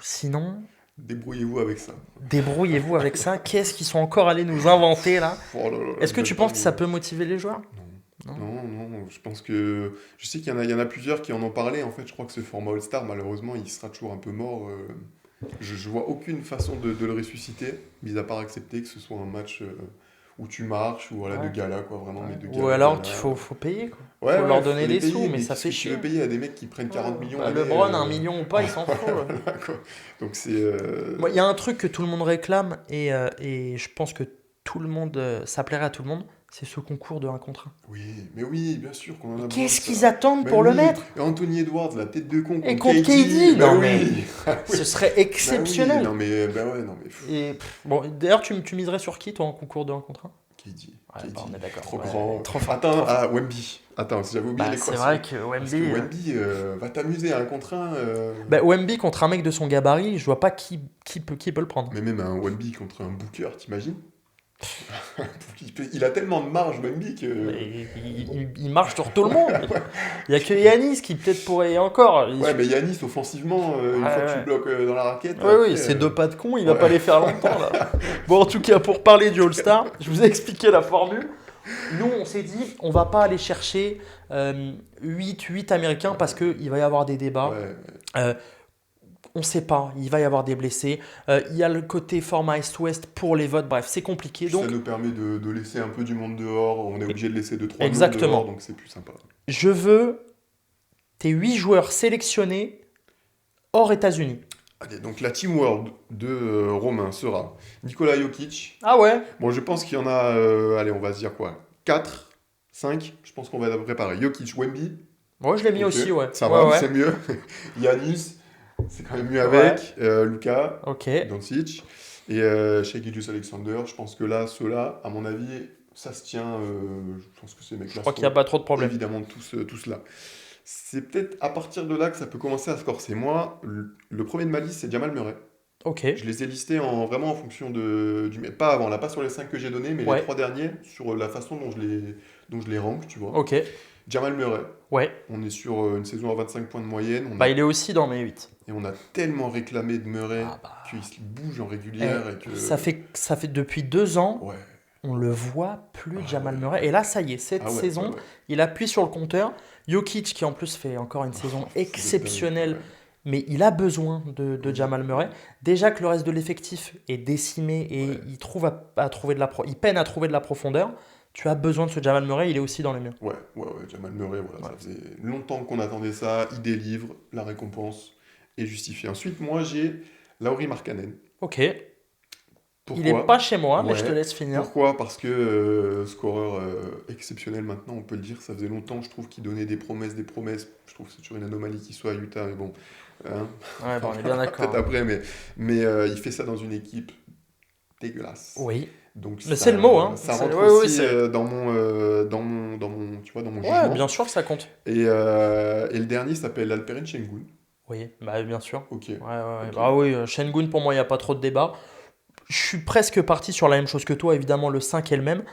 Sinon, Débrouillez-vous avec ça. débrouillez-vous avec ça. Qu'est-ce qu'ils sont encore allés nous inventer là? Oh là là, Est-ce que même tu pas penses que ça me- peut motiver les joueurs? Non. Non. Non, je pense que. Je sais qu'il y en a plusieurs qui en ont parlé. En fait, je crois que ce format All-Star, malheureusement, il sera toujours un peu mort. Je vois aucune façon de le ressusciter, mis à part accepter que ce soit un match où tu marches, ou voilà, Ouais. de gala, quoi, vraiment, mais de Ou gala, alors gala. qu'il faut payer, quoi. Ouais, Faut ouais, leur donner les des sous, payer, mais ça qu'est-ce fait que tu chier. veux payer à des mecs qui prennent 40 millions Bah, l'année, LeBron, 1 million ou pas, il s'en fout. Ouais. voilà, quoi. Donc c'est. Moi, il y a un truc que tout le monde réclame et je pense que tout le monde, ça plairait à tout le monde, c'est ce concours de 1 contre 1. Oui, mais oui, bien sûr qu'on en a besoin Qu'est-ce de qu'ils ça. attendent Mais pour le oui, mettre? et Anthony Edwards, la tête de con Et contre contre KD, bah non, oui. Ah oui. Ce serait Bah oui, exceptionnel. non mais bah ouais, non mais Et bon, d'ailleurs, tu miserais sur qui, toi, en concours de 1 contre 1? KD, Ouais, KD, bah, on est d'accord. trop Ouais, grand. trop fort, Attends, trop fort. ah Wemby. Attends, j'avais oublié Bah, c'est l'équation. vrai que Parce Wemby, que Wemby va t'amuser à 1 contre 1. bah, Wemby contre un mec de son gabarit, je vois pas qui peut le prendre. Mais même un Wemby contre un Booker, t'imagines? Il a tellement de marge, Wemby, que. Mais il marche sur tout le monde. Il y a que Yanis qui peut-être pourrait et encore. Ouais, mais Yanis, offensivement, une Ouais, fois que ouais. tu bloques dans la raquette. Oui, oui, après, ces 2 pas de con, il va ouais. pas les faire longtemps là. Bon, en tout cas, pour parler du All-Star, je vous ai expliqué la formule. Nous, on s'est dit, on va pas aller chercher 8 Américains parce qu'il va y avoir des débats. Ouais, On sait pas, il va y avoir des blessés. Il y a le côté format Est-Ouest pour les votes. Bref, c'est compliqué. puis Donc, ça nous permet de laisser un peu du monde dehors. On est obligé de laisser 2-3 noms Exactement. dehors, donc c'est plus sympa. je veux tes 8 joueurs sélectionnés hors États-Unis. Allez, donc la Team World de Romain sera Nikola Jokic. Ah ouais? Bon, je pense qu'il y en a, allez, on va se dire quoi? 4, 5. Je pense qu'on va préparer Jokic, Wemby. Moi, je l'ai mis Ok, aussi, ouais. Ça Ouais, va, ouais. c'est mieux. Yanis, c'est quand même mieux Ouais. avec. Luka, Ok. Doncic. Et Shai Gilgeous-Alexander. Je pense que là, ceux-là, à mon avis, ça se tient. Je pense que ces mecs-là Je crois sont qu'il n'y a pas trop de problème. évidemment tous là. C'est peut-être à partir de là que ça peut commencer à se corser. Moi, le premier de ma liste, c'est Jamal Murray. Ok. Je les ai listés vraiment en fonction du. Pas avant, là, pas sur les 5 que j'ai donnés, mais Ouais. les 3 derniers, sur la façon dont je les rank, tu vois. Ok. Jamal Murray, Ouais. on est sur une saison à 25 points de moyenne. Bah, il est aussi dans mes 8. Et on a tellement réclamé de Murray Ah bah. qu'il se bouge en régulière et que. Ça fait depuis 2 ans, Ouais. on le voit plus, Ah Jamal ouais. Murray. Et là, ça y est, cette Ah ouais, saison, ouais, ouais. il appuie sur le compteur. Jokic, qui en plus fait encore une saison C'est exceptionnelle, dingue, ouais. mais il a besoin de Jamal Murray. Déjà que le reste de l'effectif est décimé et Ouais. il peine à trouver de la profondeur. Tu as besoin de ce Jamal Murray, il est aussi dans les murs. Ouais, Jamal Murray, voilà, Ouais. ça faisait longtemps qu'on attendait ça. Il délivre, la récompense est justifiée. Ensuite, moi, j'ai Lauri Markkanen. Ok. Pourquoi? Il est pas chez moi, mais Ouais. je te laisse finir. Pourquoi? Parce que scoreur exceptionnel maintenant, on peut le dire. Ça faisait longtemps, je trouve, qu'il donnait des promesses. Je trouve que c'est toujours une anomalie qu'il soit à Utah, mais bon. Hein, Ouais, bah, on est bien d'accord. peut-être après, mais il fait ça dans une équipe dégueulasse. Oui. Donc Mais ça- c'est le mot, hein. Ça C'est- rentre ouais, ouais, aussi c'est- tu vois, dans mon Ouais, jugement. bien sûr que ça compte. Et le dernier s'appelle Alperen Şengün. Oui, bah, bien sûr. Ok. Ouais, ouais, ouais. Ok. Ah oui, Şengün, pour moi, il n'y a pas trop de débat. Je suis presque parti sur la même chose que toi, évidemment, le 5 est le même.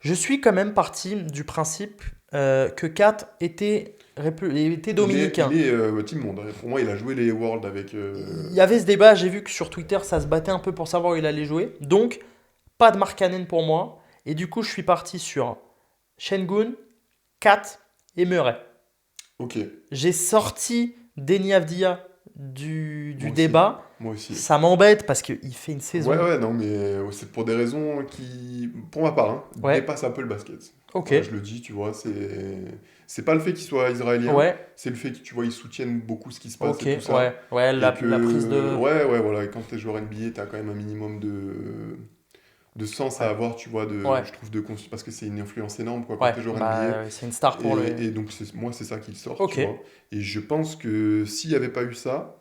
Je suis quand même parti du principe que Kat était dominicain. Il est Team Monde. Pour moi, il a joué les Worlds avec. Il y avait ce débat, j'ai vu que sur Twitter, ça se battait un peu pour savoir où il allait jouer. Donc, pas de Markkanen pour moi. Et du coup, je suis parti sur Şengün, Kat et Murray. Ok, J'ai sorti Deni Avdija du Moi aussi. débat. moi aussi. Ça m'embête parce qu'il fait une saison. Ouais, non, mais c'est pour des raisons qui, pour ma part, Ouais. dépassent un peu le basket. Ok. Ouais, je le dis, tu vois, C'est pas le fait qu'il soit israélien, Ouais, c'est le fait que, tu vois, ils soutiennent beaucoup ce qui se passe ok, et tout ça. ouais, Et la prise de... ouais, voilà, et quand t'es joueur NBA, t'as quand même un minimum de sens à Ouais, avoir, tu vois, ouais, je trouve, parce que c'est une influence énorme, quoi, quand ouais, t'es joueur NBA. bah c'est une star pour le... Et donc, moi, c'est ça qui le sort, Ok, tu vois. Et je pense que s'il n'y avait pas eu ça,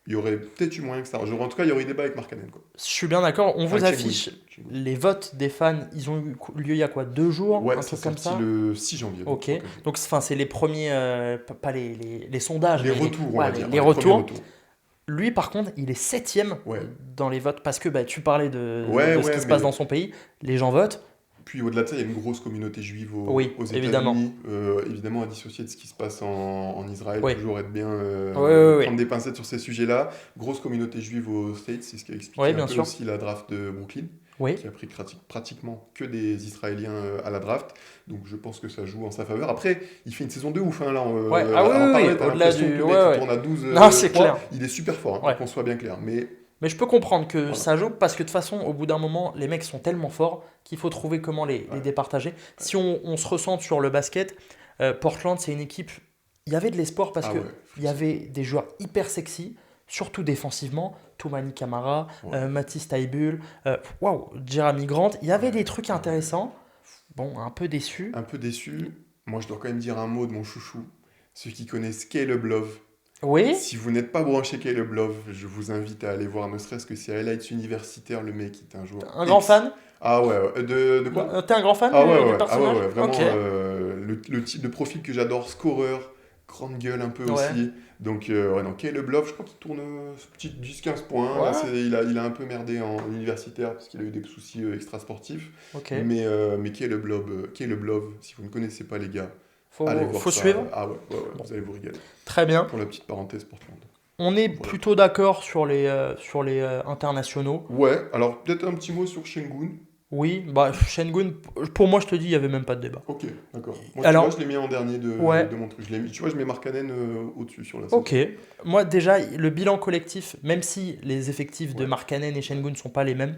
il y aurait peut-être eu moyen que ça. En tout cas, il y aurait eu débat avec Mark Cannon, quoi. je suis bien d'accord. On Enfin, vous avec Şengün. affiche Şengün. les votes des fans. Ils ont eu lieu il y a quoi? 2 jours? Ouais, Un c'est truc comme sorti ça? le 6 janvier, donc Ok. 3-4 jours. Donc, enfin, c'est les premiers, pas les sondages, Les mais retours, on ouais, va dire, les les premiers retours. retours. Lui, par contre, il est septième Ouais. dans les votes parce que bah, tu parlais Ouais, de ce qui ouais, se passe mais dans son pays. Les gens votent. puis au-delà de ça, il y a une grosse communauté juive Oui, aux évidemment. États-Unis. Évidemment, à dissocier de ce qui se passe en Israël, Oui, toujours être bien, oui, oui, oui. prendre des pincettes sur ces sujets-là. Grosse communauté juive aux States, c'est ce qui a expliqué Oui, un bien peu sûr. aussi la draft de Brooklyn, Oui. qui a pris pratiquement que des Israéliens à la draft. Donc je pense que ça joue en sa faveur. Après, il fait une saison de ouf, hein, là. Ouais. Ah oui, À en oui, oui. parler, t'as Au-delà l'impression que du. le mec, Ouais, il ouais. tourne à 12 Non, c'est 3. clair. Il est super fort, hein, Ouais. qu'on soit bien clair. Mais Mais je peux comprendre que voilà. ça joue parce que de toute façon, au bout d'un moment, les mecs sont tellement forts qu'il faut trouver comment les Ouais. départager. Si on se ressent sur le basket, Portland, c'est une équipe. Il y avait de l'espoir parce Ah que ouais, il y frisson. avait des joueurs hyper sexy, surtout défensivement. Toumani Camara, Ouais. Matisse Thybulle, waouh, Jeremy Grant. Il y avait des Ouais, trucs ouais. intéressants. Bon, un peu déçu. Un peu déçu. Moi, je dois quand même dire un mot de mon chouchou. Ceux qui connaissent Caleb Love. Oui, Si vous n'êtes pas branché Caleb Love, je vous invite à aller voir, ne serait-ce que si highlights universitaire, le mec est un joueur un grand fan. Ah ouais, ouais. De quoi? T'es un grand fan Ah ouais, du ouais, ah ouais, personnage? ouais, Ok. vraiment le type de profil que j'adore, scoreur, grande gueule un peu Ouais. aussi. Donc, ouais, non, Caleb Love, je crois qu'il tourne ce petit 10-15 points. Là, Ouais. il a un peu merdé en universitaire parce qu'il a eu des soucis extrasportifs. Ok. Mais Caleb Love, si vous ne connaissez pas les gars, allez voir Faut ça. suivre. Ah ouais, ouais, ouais, Bon, vous allez vous régaler. très bien. Pour la petite parenthèse Portland. On est Voilà. plutôt d'accord sur les internationaux. Ouais, alors peut-être un petit mot sur Şengün. Oui, bah Şengün, pour moi, je te dis, il n'y avait même pas de débat. Ok, d'accord. Moi, tu vois, Alors, je l'ai mis en dernier ouais, de mon truc. Tu vois, je mets Markkanen au-dessus sur la ok. saison. Moi, déjà, le bilan collectif, même si les effectifs de Ouais. Markkanen et Şengün ne sont pas les mêmes,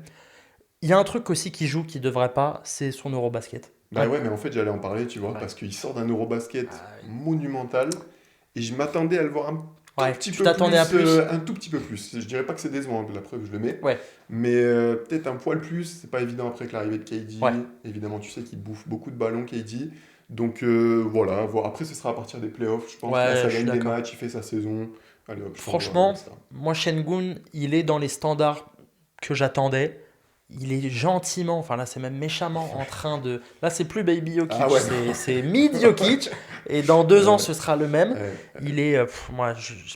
il y a un truc aussi qui joue qui ne devrait pas, c'est son Eurobasket. Bah ouais, mais en fait, j'allais en parler, tu vois, Ouais. parce qu'il sort d'un Eurobasket Ah, monumental et je m'attendais à le voir ouais, tu t'attendais à plus? un tout petit peu plus. Je dirais pas que c'est décevant, la preuve, je le mets, Ouais, mais peut-être un poil plus. C'est pas évident après que l'arrivée de KD. ouais. Évidemment, tu sais qu'il bouffe beaucoup de ballons, KD. Donc voilà, voir. Après, ce sera à partir des playoffs, je pense. Là, Ouais, ça je suis gagne des d'accord. matchs, il fait sa saison. Allez hop, je t'envoie Franchement, ça. moi, Şengün, il est dans les standards que j'attendais. Il est gentiment, enfin là c'est même méchamment en train de... Là c'est plus Baby Jokic, Ah ouais. c'est Mid Jokic. Et dans 2 ans Ouais, ce sera le même. ouais, Il est...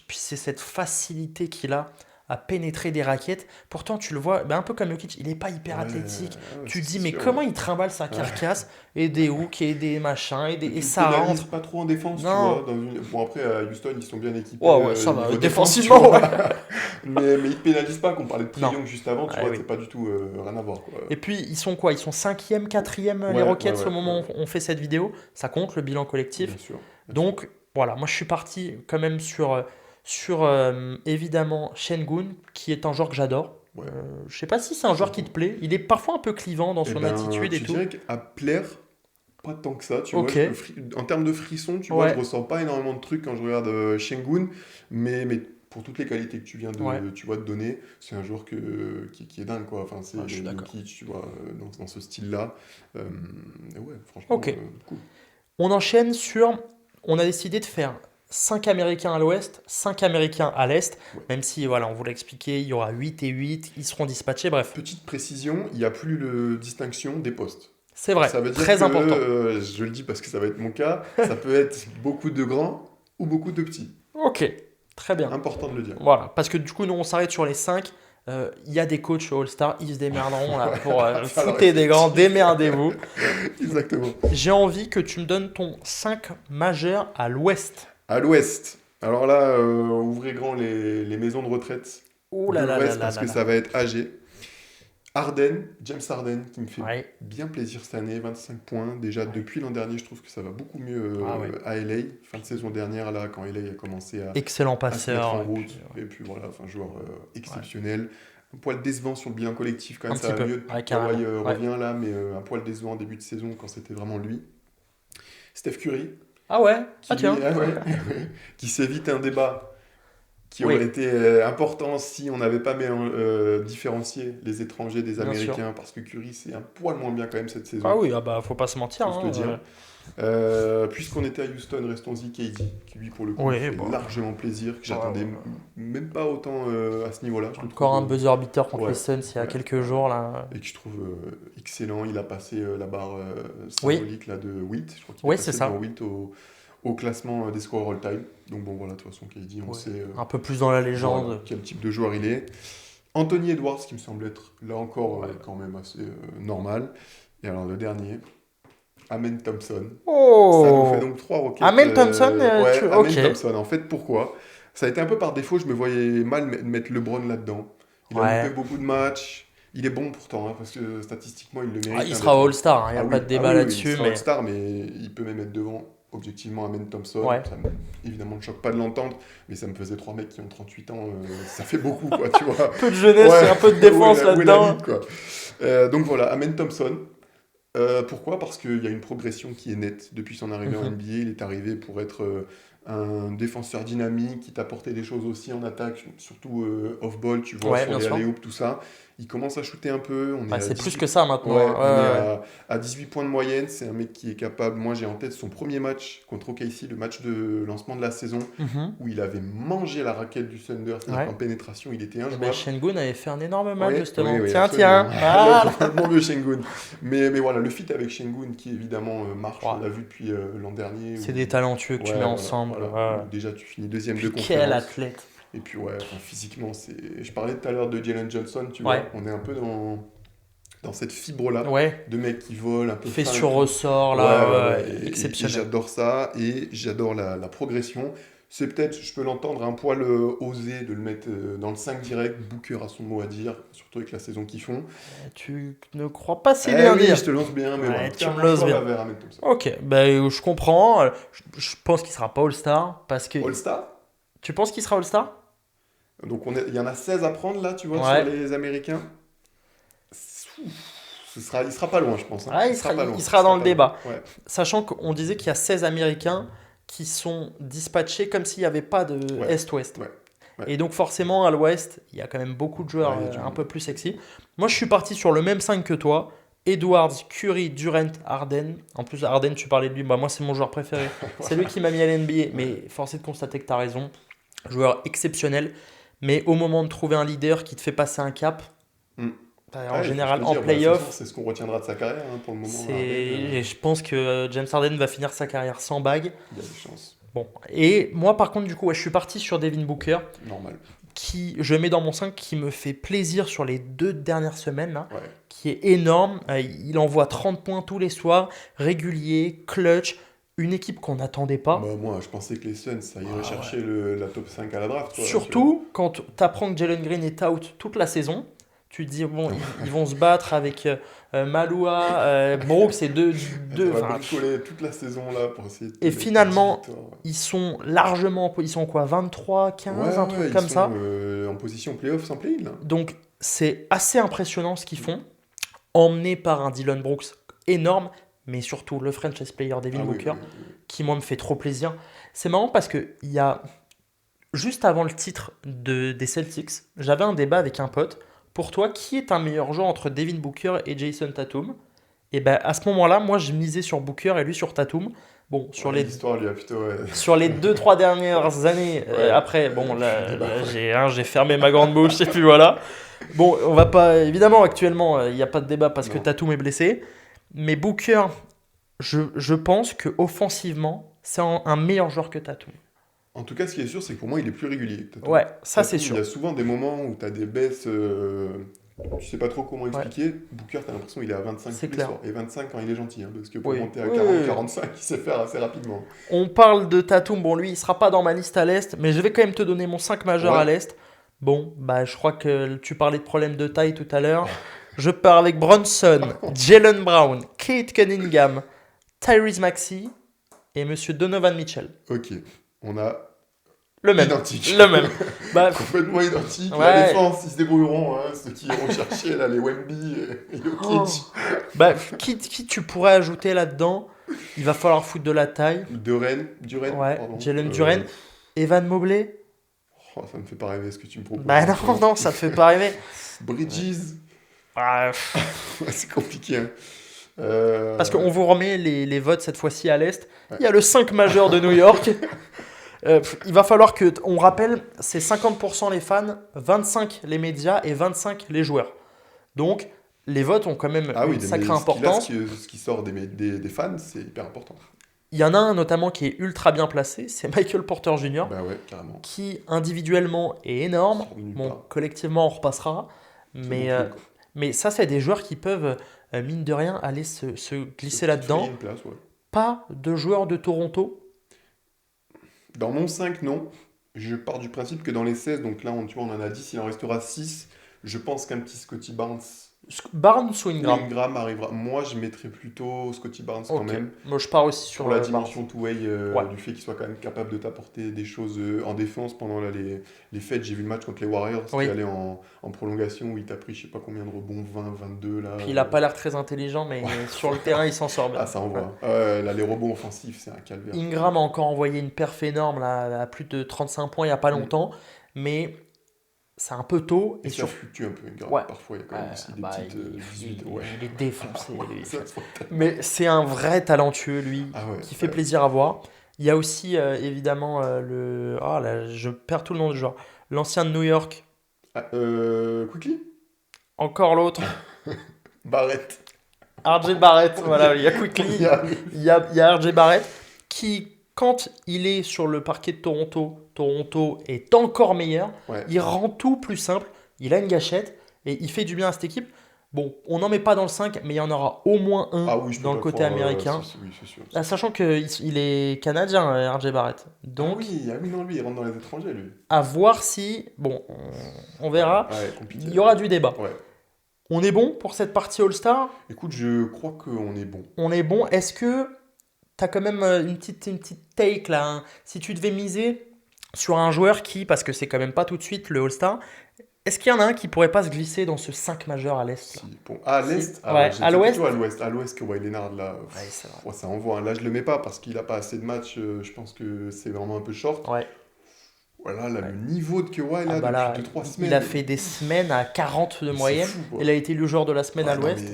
puis c'est cette facilité qu'il a à pénétrer des raquettes. Pourtant tu le vois, ben, un peu comme Jokic, il n'est pas hyper ouais, athlétique. Tu te c'est dis mais sûr. comment il trimballe sa carcasse et des hooks et des machins Et et puis, il ça pénalise rentre. pas trop en défense, tu Non. vois. Bon, après, à Houston, ils sont bien équipés Ouais, ouais, ça va. niveau défense, tu Défensivement, vois. ouais. Mais ils pénalisent pas, qu'on parlait de Trae Non. Young juste avant, tu Ouais, vois, oui. c'est pas du tout rien à voir, quoi. Et puis, ils sont quoi? Ils sont cinquième, quatrième, les Ouais, ouais, Rockets, ouais, au moment ouais. où on fait cette vidéo. Ça compte, le bilan collectif. Bien sûr. Bien sûr. Donc, voilà, moi, je suis parti quand même sur évidemment, Şengün, qui est un joueur que j'adore. Ouais. Je sais pas si c'est un joueur qui te plaît. Il est parfois un peu clivant dans Eh son ben, attitude et je tout. dirais qu'à plaire, pas tant que ça, tu vois. Ok, En termes de frisson, tu vois, je ouais, ressens pas énormément de trucs quand je regarde Şengün, mais pour toutes les qualités que tu viens ouais, tu vois, de donner, c'est un joueur qui est dingue, quoi. Enfin, c'est ouais, je suis d'accord. Jokic, tu vois, dans ce style-là. Ouais, franchement, Ok, cool. on enchaîne sur... On a décidé de faire 5 Américains à l'ouest, 5 Américains à l'est, Ouais. même si, voilà, on vous l'a expliqué, il y aura 8 et 8, ils seront dispatchés, bref. Petite précision, il n'y a plus de distinction des postes. C'est vrai, Ça veut dire très que, important. je le dis parce que ça va être mon cas, ça peut être beaucoup de grands ou beaucoup de petits. Ok, très bien. Important de le dire. Voilà, parce que du coup, nous, on s'arrête sur les 5. Il y a des coachs au All-Star, ils se démerderont là pour Alors, foutre des grands, démerdez-vous. Exactement. J'ai envie que tu me donnes ton 5 majeur à l'ouest. À l'ouest. Alors là, ouvrez grand les maisons de retraite Ouh de là là là l'ouest là parce là que là. ça va être James Harden, qui me fait Ouais, bien plaisir cette année, 25 points. Déjà, depuis l'an dernier, je trouve que ça va beaucoup mieux ah ouais. à LA. Fin de saison dernière, là, quand LA a commencé Excellent à se mettre passeur. en Et route. puis, ouais. Et puis voilà, enfin, joueur exceptionnel. Un poil décevant sur le bilan collectif, quand Un même, ça petit va peu, mieux depuis ouais, que Kawhi carrément. Ouais. revient là, mais un poil décevant en début de saison quand c'était vraiment lui. Steph Curry, Ah ouais? qui, Ah tiens. qui s'évite un débat qui Oui, aurait été important si on n'avait pas différencié les étrangers des bien sûr. Américains, parce que Curry, c'est un poil moins bien quand même cette Ah saison, oui, ah bah faut pas se mentir. faut se le Hein. dire. Puisqu'on était à Houston, restons-y KD, qui lui pour le coup Oui, fait bon. largement plaisir, que j'attendais Ouais. même pas autant à ce niveau-là, je le Encore un trouve. buzzer beater contre les Ouais, Suns il y a ouais, quelques ouais. jours là. Et que je trouve excellent. Il a passé la barre Oui, symbolique là, de Wilt. Je crois qu'il est oui, c'est passé devant ça. Wilt au classement des scores all-time. Donc bon, voilà, de toute façon, KD, on Ouais. sait Un peu plus dans la voilà, légende. quel type de joueur il est. Anthony Edwards, qui me semble être là encore Ouais. quand même assez normal. Et alors le dernier, Amen Thompson. Ça nous fait Oh! donc 3 roquettes. Amel Thompson, Ouais, ok. Amen Thompson. En fait, pourquoi? Ça a été un peu par défaut, je me voyais mal mettre LeBron là-dedans. Il a loupé Ouais. beaucoup de matchs. Il est bon pourtant, hein, parce que statistiquement, il le Ah, mérite il hein, sera d'être là. All-Star, il n'y a Ah pas oui, de ah débat oui, oui, il là-dessus, sera mais All-Star, mais il peut même être devant, objectivement, Amen Thompson. ouais. Évidemment, ne choque pas de l'entendre, mais ça me faisait 3 mecs qui ont 38 ans, ça fait beaucoup, quoi, tu vois. Peu de jeunesse et Ouais, un peu de où est défense où est la là-dedans. limite, quoi. Donc voilà, Amen Thompson. Pourquoi? Parce qu'il y a une progression qui est nette. Depuis son arrivée en Mhm. NBA, il est arrivé pour être un défenseur dynamique qui t'apportait des choses aussi en attaque, surtout off-ball, tu vois, Ouais, sur bien les sûr. alley-oops, tout ça. Il commence à shooter un peu. On est Ouais, à c'est plus 18, que ça maintenant. ouais, on est Hein. Ouais, à 18 points de moyenne. C'est un mec qui est capable. Moi, j'ai en tête son premier match contre OKC, le match de lancement de la saison, ouais. Mhm. où il avait mangé la raquette du Thunder. C'est-à-dire Ouais. qu'en pénétration, il était Et ben injouable. Shengun avait fait un énorme match Oui, oui, justement. oui, Tiens, absolument. tiens. Voilà. Le bon vieux Şengün. Mais voilà, le fit avec Şengün qui évidemment marche, on Ouais. l'a vu depuis l'an dernier. C'est des talentueux que tu mets Ouais, voilà, ensemble. voilà, Ouais. où déjà tu finis deuxième de Puis quel conférence. athlète. Et puis ouais, enfin, physiquement, c'est. Je parlais tout à l'heure de Jalen Johnson, tu Ouais. vois, on est un peu dans cette fibre-là, Ouais. de mecs qui volent, un peu Fait fins et sur tout. ressort Ouais, ouais, là, ouais. ouais, Et exceptionnel. j'adore ça, et j'adore la progression. C'est peut-être, je peux l'entendre, un poil osé de le mettre dans le 5 direct. Booker a son mot à dire, surtout avec la saison qu'ils font. Tu ne crois pas si Eh bien oui, dire. je te lance bien, mais Ouais, voilà. tu Tiens, me mange loses pas ma bien. verre à mettre comme ça. Ok, ben je comprends. Je pense qu'il sera pas All-Star parce que. All-Star? Tu penses qu'il sera All-Star? Donc il y en a 16 à prendre là, tu vois, sur Ouais. les Américains. Il sera pas loin, je pense. Hein. Ouais, Il sera pas loin. il Il sera dans sera le pas loin. débat. Ouais. Sachant qu'on disait qu'il y a 16 Américains qui sont dispatchés comme s'il n'y avait pas de Ouais. Est-Ouest. Ouais. Ouais. Et donc forcément, à l'Ouest, il y a quand même beaucoup de joueurs Ouais, il y a du un monde. peu plus sexy. Moi, je suis parti sur le même 5 que toi. Edwards, Curry, Durant, Harden. En plus, Harden, tu parlais de lui. Bah, moi, c'est mon joueur préféré. C'est lui qui m'a mis à l'NBA. Mais force est de constater que tu as raison. Joueur exceptionnel. Mais au moment de trouver un leader qui te fait passer un cap, Hmm. en Ouais, il faut se général, le en dire, bah, de toute façon, playoff, c'est ce qu'on retiendra de sa carrière hein, pour le moment. Harden, et je pense que James Harden va finir sa carrière sans bague. il y a des chances. Bon. Et moi, par contre, du coup, ouais, je suis parti sur Devin Booker, Normal. qui je mets dans mon 5, qui me fait plaisir sur les 2 dernières semaines, là, Ouais. qui est énorme. Il envoie 30 points tous les soirs, régulier, clutch, une équipe qu'on n'attendait pas. Bah, moi, je pensais que les Suns, ça irait Ah, chercher la top 5 à la draft. Quoi, tu vois. Surtout quand tu apprends que Jalen Green est out toute la saison. Tu te dis, bon, ils vont se battre avec Maloua, Brooks et Ça va enfin, bricoler toute la saison là pour essayer de et mettre finalement, 10 victoires, ouais. ils sont largement, ils sont quoi, 23, 15, Ouais, un truc ouais, comme ils ça. sont en position playoff sans play-in là. Donc c'est assez impressionnant ce qu'ils font, emmené par un Dylan Brooks énorme, mais surtout le franchise player Devin Ah oui, Booker, oui, oui. qui moi me fait trop plaisir. C'est marrant parce que il y a, juste avant le titre des Celtics, j'avais un débat avec un pote. Pour toi, qui est un meilleur joueur entre Devin Booker et Jason Tatum? Et ben à ce moment-là, moi je misais sur Booker et lui sur Tatum. Bon, sur Ouais, les l'histoire lui a plutôt. Ouais. sur les 2-3 dernières années, Ouais. après, bon, là, Débat, ouais. j'ai fermé ma grande bouche et puis voilà. Bon, on va pas. Évidemment, actuellement, il n'y a pas de débat parce que Non. Tatum est blessé. Mais Booker, je pense que offensivement, c'est un meilleur joueur que Tatum. En tout cas, ce qui est sûr, c'est que pour moi, il est plus régulier que Tatum. Ouais, ça c'est Tatum, sûr. Il y a souvent des moments où tu as des baisses. Tu sais pas trop comment Ouais. expliquer. Booker, tu as l'impression qu'il est à 25 C'est tous les clair. soirs. Et 25 quand il est gentil. Hein, parce que pour Oui. monter à Oui, 40, oui, oui. 45, il sait faire assez rapidement. On parle de Tatum. Bon, lui, il sera pas dans ma liste à l'Est, mais je vais quand même te donner mon 5 majeur Ouais. à l'Est. Bon, bah, je crois que tu parlais de problème de taille tout à l'heure. Je pars avec Bronson, Jalen Brown, Kate Cunningham, Tyrese Maxey et Monsieur Donovan Mitchell. Ok. On a Le même. identique. Le même. Bah, Complètement identique. Ouais. La défense, ils se débrouilleront. Hein, ceux qui iront chercher là, les Wemby et Jokic. bah, qui tu pourrais ajouter là-dedans? Il va falloir foutre de la taille. Duren, Ouais, pardon. Jalen Duren. Evan Mobley. Oh, ça me fait pas rêver ce que tu me proposes. Bah non, non, ça te fait pas rêver. Bridges. Ah, Ouais, c'est compliqué, hein. parce qu'on vous remet les votes cette fois-ci à l'Est. Ouais. Il y a le 5 majeur de New York. Il va falloir que, on rappelle, c'est 50% les fans, 25 les médias et 25 les joueurs. Donc, les votes ont quand même Ah oui, une mais sacrée là, importance. ce qui sort des fans, c'est hyper important. Il y en a un notamment qui est ultra bien placé, c'est Michael Porter Jr., Bah ouais, carrément. qui individuellement est énorme. Sort nulle Bon, part. collectivement, on repassera. C'est Mais, bon truc, quoi. mais ça, c'est des joueurs qui peuvent, mine de rien, aller se glisser Se là-dedans. frayer une place, ouais. Pas de joueurs de Toronto. Dans mon 5, non. Je pars du principe que dans les 16, donc là, tu vois, on en a 10, il en restera 6. Je pense qu'un petit Scotty Barnes Barnes ou ou Ingram? Ingram arrivera. Moi, je mettrais plutôt Scotty Barnes quand Ok. même. Moi, je pars aussi sur Sur la Barnes. dimension two-way, Ouais. du fait qu'il soit quand même capable de t'apporter des choses en défense pendant là, les fêtes. J'ai vu le match contre les Warriors Oui. qui allait en prolongation où il t'a pris je sais pas combien de rebonds, 20, 22 là. Puis il a pas l'air très intelligent, mais sur le terrain, il s'en sort bien. Ah, ça envoie. Là, les rebonds offensifs, c'est un calvaire. Ingram a encore envoyé une perf énorme, là, à plus de 35 points il n'y a pas longtemps, mais c'est un peu tôt. Et Et ça sur... fluctue un peu, Ingram. Ouais. Parfois, il y a quand même aussi des bah, petites 18. il, Ouais. il est défoncé, lui. Ça se voit. Mais c'est un vrai talentueux, lui, Ah ouais. qui fait plaisir à voir. Il y a aussi, évidemment, le... Ah là, je perds tout le nom du joueur. L'ancien de New York, Quickly encore l'autre, Barrett. RJ Barrett, voilà, il y a Quickly, il y a RJ Barrett, qui, quand il est sur le parquet de Toronto est encore meilleur. Ouais. Il rend tout plus simple. Il a une gâchette et il fait du bien à cette équipe. Bon, on n'en met pas dans le 5, mais il y en aura au moins un Ah oui, je peux dans pas le côté croire, américain. oui, c'est sûr. Ah, sachant qu'il est canadien, RJ Barrett. Donc, Ah oui, non, lui, il rentre dans les étrangers, lui. à voir si. Bon, on verra. Ouais, compliqué. Il y aura du débat. Ouais. On est bon pour cette partie All-Star? Écoute, je crois qu'on est bon. On est bon. Est-ce que tu as quand même une petite take là, hein? Si tu devais miser sur un joueur qui, parce que c'est quand même pas tout de suite le All-Star, est-ce qu'il y en a un qui pourrait pas se glisser dans ce 5 majeur à l'Est là? Si, bon. Ah, à l'Est Si. Ah, Ouais, j'étais à l'Ouest? plutôt à l'Ouest. À l'Ouest, Kawhi Leonard, là, Ouais, c'est vrai. ouais, ça envoie. Là, je le mets pas parce qu'il a pas assez de matchs. Je pense que c'est vraiment un peu short. Ouais. Voilà, là, Ouais. le niveau de Kawhi, là, Ah bah là, depuis 2-3 semaines. il a fait des semaines à 40 de c'est moyenne. fou, quoi. Il a été élu joueur de la semaine Ouais, à non, l'Ouest.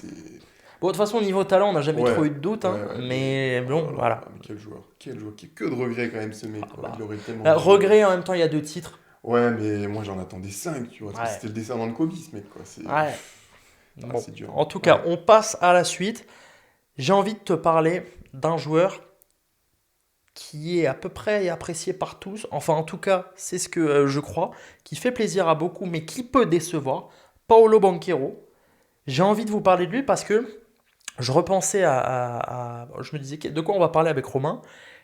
mais Bon, de toute façon, au niveau talent, on n'a jamais Ouais. trop eu de doute. Hein, Ouais, ouais, mais bon, oh là voilà. là, mais quel joueur. Que de regrets, quand même, ce mec. Ah quoi. bah. Il aurait tellement. Regret, en même temps, il y a 2 titres. Ouais, mais moi, j'en attendais 5, tu vois. Parce que Ouais. c'était le descendant de Kobe, ce mec, quoi. Ouais. Ah, Bon. c'est dur. En tout cas, Ouais. on passe à la suite. J'ai envie de te parler d'un joueur qui est à peu près apprécié par tous. Enfin, en tout cas, c'est ce que je crois. Qui fait plaisir à beaucoup, mais qui peut décevoir. Paolo Banchero. J'ai envie de vous parler de lui parce que je repensais je me disais de quoi on va parler avec Romain.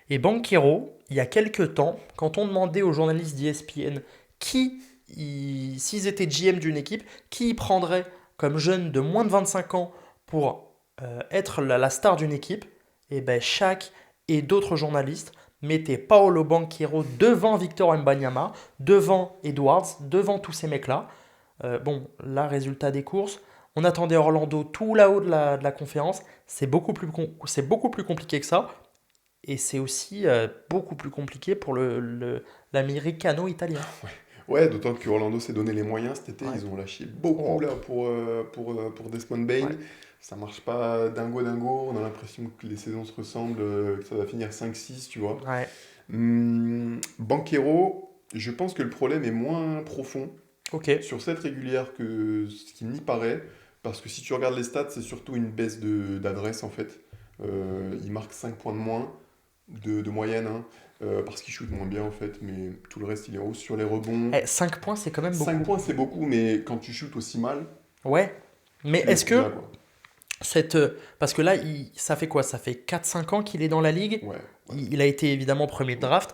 Et Banchero, il y a quelques temps, quand on demandait aux journalistes d'ESPN s'ils étaient GM d'une équipe, qui ils prendraient comme jeune de moins de 25 ans pour être la star d'une équipe, et ben Shaq et d'autres journalistes mettaient Paolo Banchero devant Victor Wembanyama, devant Edwards, devant tous ces mecs-là. Bon, là, résultat des courses, on attendait Orlando tout là-haut de la conférence. C'est beaucoup plus compliqué que ça. Et c'est aussi beaucoup plus compliqué pour l'Americano-italien. Ouais, d'autant que Orlando s'est donné les moyens cet été. Ouais. Ils ont lâché beaucoup Oh. là pour Desmond Bane. Ouais. Ça marche pas dingo. On a l'impression que les saisons se ressemblent, que ça va finir 5-6, tu vois. Ouais. Banchero, je pense que le problème est moins profond Ok. sur cette régulière que ce qui n'y paraît. Parce que si tu regardes les stats, c'est surtout une baisse d'adresse en fait. Il marque 5 points de moins de moyenne, hein, parce qu'il shoot moins bien en fait, mais tout le reste il est en hausse sur les rebonds. 5 points, c'est quand même beaucoup. 5 points c'est beaucoup, mais quand tu shootes aussi mal, Ouais. Mais tu est-ce les trouves que là, quoi. parce que là, ça fait quoi? Ça fait 4-5 ans qu'il est dans la ligue. Ouais, Il a été évidemment premier de draft.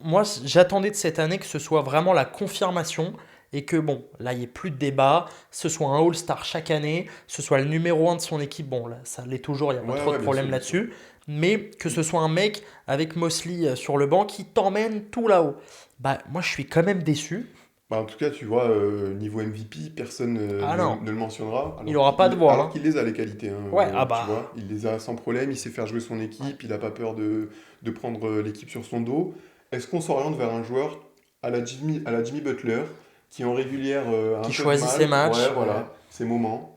Moi, j'attendais de cette année que ce soit vraiment la confirmation et que, bon, là, il n'y ait plus de débat, ce soit un All-Star chaque année, ce soit le numéro 1 de son équipe. Bon, là, ça l'est toujours, il n'y a pas Ouais, trop de bien problème sûr, là-dessus. Mais que ce soit un mec avec Mosley sur le banc qui t'emmène tout là-haut. Bah, moi, je suis quand même déçu. Bah, en tout cas, tu vois, niveau MVP, personne Ah non, ne le mentionnera, il aura pas de voix, alors hein. qu'il les a, les qualités, hein, Ouais, ah tu vois. bah. Il les a sans problème, il sait faire jouer son Ouais. équipe, il n'a pas peur de prendre l'équipe sur son dos. Est-ce qu'on s'oriente vers un joueur à la Jimmy Butler, qui en régulière a un Qui peu de choisit ses mal, ouais, matchs. voilà, ses moments.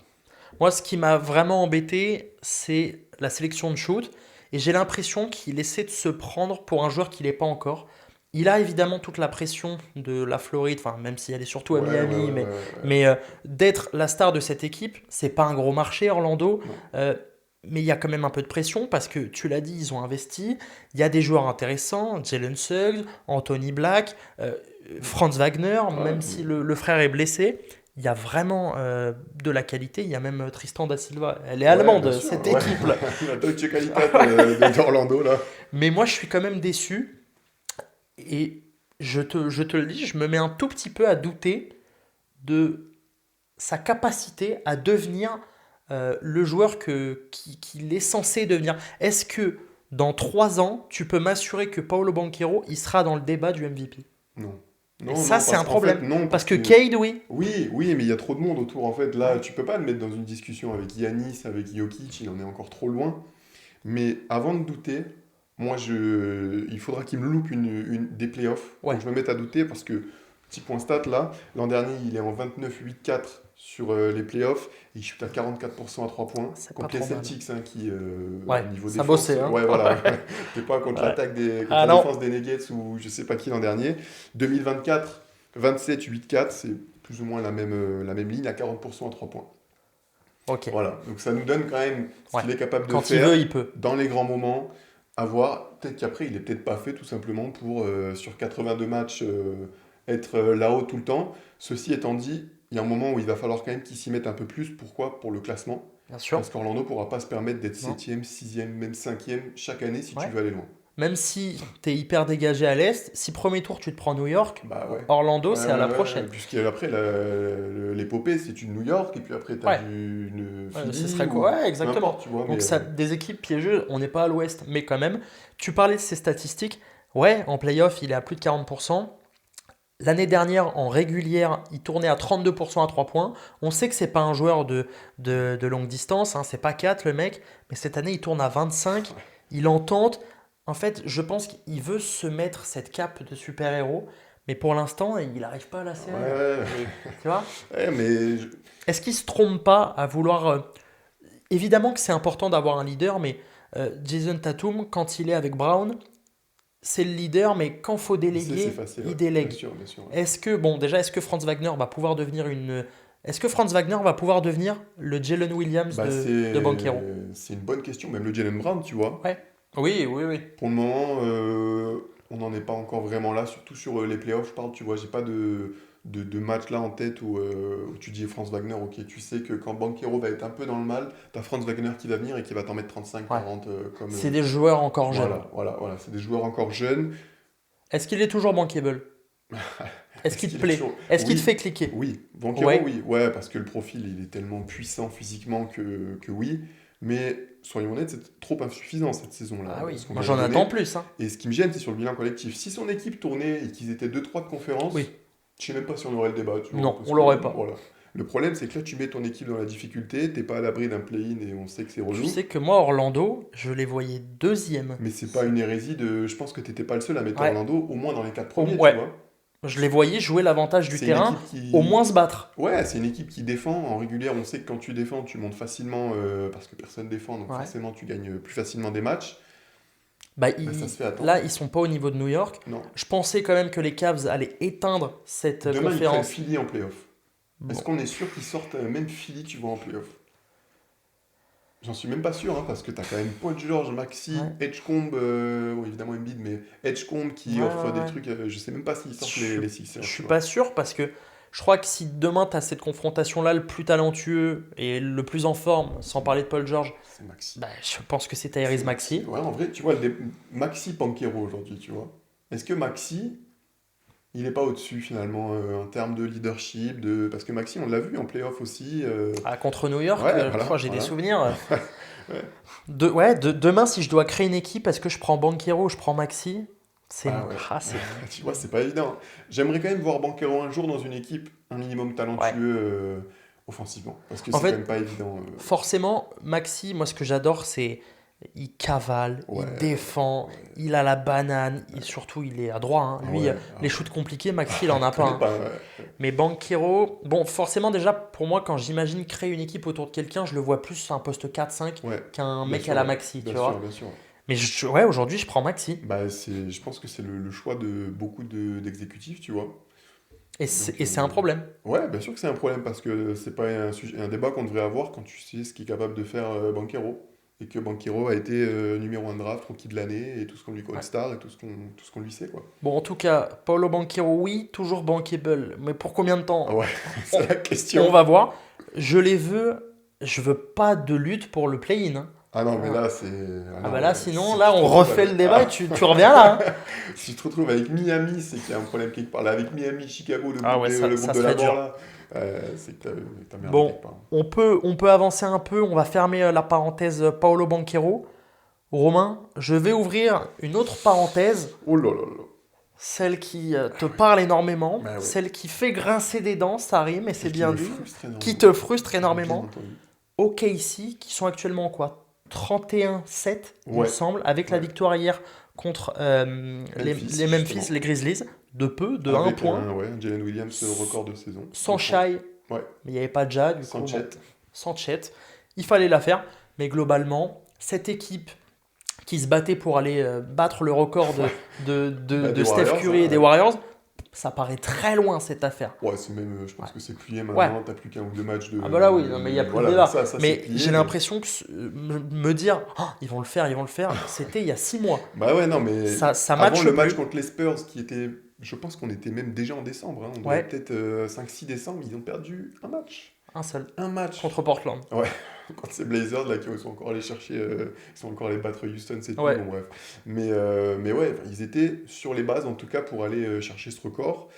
Moi, ce qui m'a vraiment embêté, c'est la sélection de shoot. Et j'ai l'impression qu'il essaie de se prendre pour un joueur qu'il n'est pas encore. Il a évidemment toute la pression de la Floride, enfin, même si elle est surtout à Ouais, ouais, Miami, ouais, mais, ouais, ouais. mais d'être la star de cette équipe, c'est pas un gros marché, Orlando. Non. Euh, mais il y a quand même un peu de pression parce que tu l'as dit, ils ont investi. Il y a des joueurs intéressants, Jalen Suggs, Anthony Black, Franz Wagner, Ouais, même si le frère est blessé. Il y a vraiment de la qualité. Il y a même Tristan da Silva. Elle est ouais, bien allemande, sûr, cette ouais. équipe-là. La Deutsche Qualität d'Orlando, là. Mais moi, je suis quand même déçu. Et je te le dis, je me mets un tout petit peu à douter de sa capacité à devenir le joueur qu'il est censé devenir. Est-ce que dans 3 ans, tu peux m'assurer que Paolo Banchero, il sera dans le débat du MVP? Non. Et Non, ça, non, c'est parce un qu'en fait, problème. non, Parce parce que que Cade, oui. oui, oui, mais il y a trop de monde autour. En fait, là, Ouais. tu peux pas le mettre dans une discussion avec Yanis, avec Jokic, il en est encore trop loin. Mais avant de douter, il faudra qu'il me loupe des playoffs pour Ouais, que je me mette à douter parce que, petit point stat là, l'an dernier, il est en 29-8-4 sur les playoffs et il chute à 44% à 3 points c'est pas contre les trop mal. Celtics hein, qui, Ouais, niveau ça défense, bossait, hein. ouais, voilà, t'es pas Ouais. contre Ah la non. défense des Nuggets ou je sais pas qui l'an dernier. 2024, 27-8-4, c'est plus ou moins la même ligne à 40% à 3 points. Ok. Voilà, donc ça nous donne quand même ce Ouais. qu'il est capable de Quand il faire veut, il peut. dans les grands moments. À voir, peut-être qu'après, il est peut-être pas fait tout simplement pour, sur 82 matchs, être là-haut tout le temps. Ceci étant dit, il y a un moment où il va falloir quand même qu'il s'y mette un peu plus. Pourquoi? Pour le classement. Bien sûr. Parce qu'Orlando ne pourra pas se permettre d'être Non. septième, sixième, même cinquième chaque année si tu Ouais. veux aller loin. Même si tu es hyper dégagé à l'Est, si premier tour tu te prends New York, Bah ouais. Orlando, Ouais, c'est à ouais, la ouais. prochaine. Puisqu'après, l'épopée, c'est une New York, et puis après, tu as Ouais. une Ce Philly, serait quoi? ou Ouais, peu exactement. importe, tu vois. Donc ça, des équipes piégeuses, on n'est pas à l'Ouest, mais quand même. Tu parlais de ces statistiques. Ouais, en playoff, il est à plus de 40%. L'année dernière, en régulière, il tournait à 32% à 3 points. On sait que c'est pas un joueur de longue distance, hein, c'est pas 4 le mec, mais cette année, il tourne à 25. Il en tente. En fait, je pense qu'il veut se mettre cette cape de super-héros, mais pour l'instant, il n'arrive pas à la Ouais, serrer. ouais, Tu vois? ouais, mais Est-ce qu'il se trompe pas à vouloir. Évidemment que c'est important d'avoir un leader, mais Jason Tatum, quand il est avec Brown, c'est le leader, mais quand faut c'est déléguer, facile, il ouais. délègue. Bien sûr. Ouais. Est-ce que, bon, déjà, est-ce que Franz Wagner va pouvoir devenir une. Est-ce que Franz Wagner va pouvoir devenir le Jalen Williams Bah, de Banchero? c'est une bonne question, même le Jalen Brown, tu vois. Ouais. Oui, oui, oui. Pour le moment, on n'en est pas encore vraiment là, surtout sur les playoffs, je parle, tu vois, j'ai pas de match là en tête où tu dis Franz Wagner, ok, tu sais que quand Banchero va être un peu dans le mal, t'as Franz Wagner qui va venir et qui va t'en mettre 35, Ouais. 40, comme... C'est des joueurs encore jeunes. voilà, c'est des joueurs encore jeunes. Est-ce qu'il est toujours bankable? Est-ce Est-ce qu'il te qu'il est plaît? toujours... Est-ce qu'il te Oui, fait cliquer? oui, Banchero, Ouais. oui, ouais, parce que le profil, il est tellement puissant physiquement que oui, mais soyons honnêtes, c'est trop insuffisant cette saison-là, Ah oui. ce qu'on Moi, vient de j'en donner. attends plus, hein. Et ce qui me gêne, c'est sur le bilan collectif. Si son équipe tournait et qu'ils étaient 2-3 de conférence, Oui. je sais même pas si on aurait le débat, tu vois, Non, parce on que, l'aurait pas. voilà. Le problème, c'est que là, tu mets ton équipe dans la difficulté, t'es pas à l'abri d'un play-in et on sait que c'est Tu relou. sais que moi, Orlando, je les voyais deuxième. Mais c'est pas une hérésie de. Je pense que t'étais pas le seul à mettre Ouais. Orlando, au moins dans les 4 premiers, tu Ouais. vois. Je les voyais jouer l'avantage du C'est une terrain, équipe au qui. moins se battre. Ouais, c'est une équipe qui défend. En régulière, on sait que quand tu défends, tu montes facilement parce que personne défend, donc Ouais. forcément, tu gagnes plus facilement des matchs. Bah, Bah, ça se fait attendre. là, ils sont pas au niveau de New York. Non. Je pensais quand même que les Cavs allaient éteindre cette Demain, ils prennent conférence. Philly en playoff. Est-ce Bon. qu'on est sûr qu'ils sortent même Philly, tu vois, en playoff? J'en suis même pas sûr, hein, parce que t'as quand même Paul George, Maxi, Ouais. Edgecombe, bon, évidemment Embiid, mais Edgecombe qui Ouais, offre ouais, des ouais. trucs, je sais même pas s'ils sortent Je, les Sixers, je tu suis vois. pas sûr parce que je crois que si demain tu as cette confrontation-là, le plus talentueux et le plus en forme, sans parler de Paul George, C'est Maxi. bah, je pense que c'est C'est Tyrese Maxey. Ouais, en vrai, tu vois, Maxi Panquero aujourd'hui, tu vois. Est-ce que Maxi, il est pas au-dessus finalement en termes de leadership, parce que Maxi, on l'a vu en playoff aussi. Ah, contre New York, Ouais, voilà, j'ai des voilà. souvenirs. Ouais. Ouais, demain, si je dois créer une équipe, est-ce que je prends Banchero ou je prends Maxi? C'est Ah ouais. c'est Tu vois, c'est pas évident. J'aimerais quand même voir Banquero un jour dans une équipe un minimum ouais. talentueux offensivement. Parce que En c'est quand même fait, pas évident. forcément, Maxi, moi ce que j'adore, c'est il cavale, Ouais, il défend, ouais. il a la banane, et surtout il est à droit, hein. Ah Lui, ouais, les ah shoots ouais. compliqués, Maxi, il en a Je pas, connais hein. pas. Ouais. Mais Banquero, bon, forcément déjà, pour moi, quand j'imagine créer une équipe autour de quelqu'un, je le vois plus sur un poste 4-5 Ouais, qu'un bien mec à sûr, la ouais. Maxi, tu Bien sûr, vois. bien sûr. Mais ouais, aujourd'hui, je prends Maxi. Bah, je pense que c'est le choix de beaucoup d'exécutifs, tu vois. Donc, Et c'est un problème. ouais, bien sûr que c'est un problème parce que c'est pas un débat qu'on devrait avoir quand tu sais ce qu'est capable de faire Banquero. Et que Banquero a été numéro 1 draft, rookie de l'année, et tout ce qu'on lui Ouais. All-Star, et tout ce qu'on lui sait, quoi. Bon, en tout cas, Paolo Banquero, oui, toujours bankable. Mais pour combien de Ah temps? ouais, On, c'est la on question. va voir. Je veux pas de lutte pour le play-in, hein. Ah non, mais Ah, là, c'est. Ah ah non, bah là, ouais. sinon, Si là, tu te on retrouves refait avec. le débat et Ah. tu reviens là, hein. Si tu te retrouves avec Miami, c'est qu'il y a un problème quelque part. Là, avec Miami, Chicago, Ah ouais, le groupe ça de serait l'abord, dur. là, c'est que t'as merdé Bon, quelque part. on peut avancer un peu. On va fermer la parenthèse Paolo Banquero. Romain, je vais ouvrir une autre parenthèse, Oh là là là. celle qui te Ah ouais. parle énormément, Bah ouais. celle qui fait grincer des dents, ça rime et c'est Et qui bien me dit, frustre qui énormément. te frustre Bien énormément. entendu. OKC, qui sont actuellement en quoi? 31-7, il me Ouais, semble, avec la ouais. victoire hier contre Memphis, les Memphis, justement. les Grizzlies, de peu, de un Avec point, un Jalen Williams record de saison, sans je crois. Shai, Ouais, mais il n'y avait pas de Ja, du sans coup, bon, Chet. sans Chet. Il fallait la faire, mais globalement, cette équipe qui se battait pour aller battre le record Ouais. Bah, de des Steph Warriors, Curry hein, et des ouais. Warriors, ça paraît très loin cette affaire. Ouais, c'est même, je Ouais. pense que c'est plié Ouais. maintenant. T'as plus qu'un ou deux matchs Ah bah là oui, non, mais il n'y a plus de Voilà, donc débat. ça c'est Mais plié. j'ai Mais... l'impression que me dire ils vont le faire, c'était il y a 6 mois. Bah ouais, non, mais Ça avant matche le match plus. contre les Spurs, qui était. Je pense qu'on était même déjà en décembre, hein. On devait être Ouais, peut-être 5-6 décembre. Ils ont perdu un match. un seul. Un match. Contre Portland. Ouais, contre ces Blazers là qui sont encore allés chercher, ils sont encore allés battre Houston cette nuit, Ouais. bon bref. Mais ouais, enfin, ils étaient sur les bases en tout cas pour aller chercher ce record.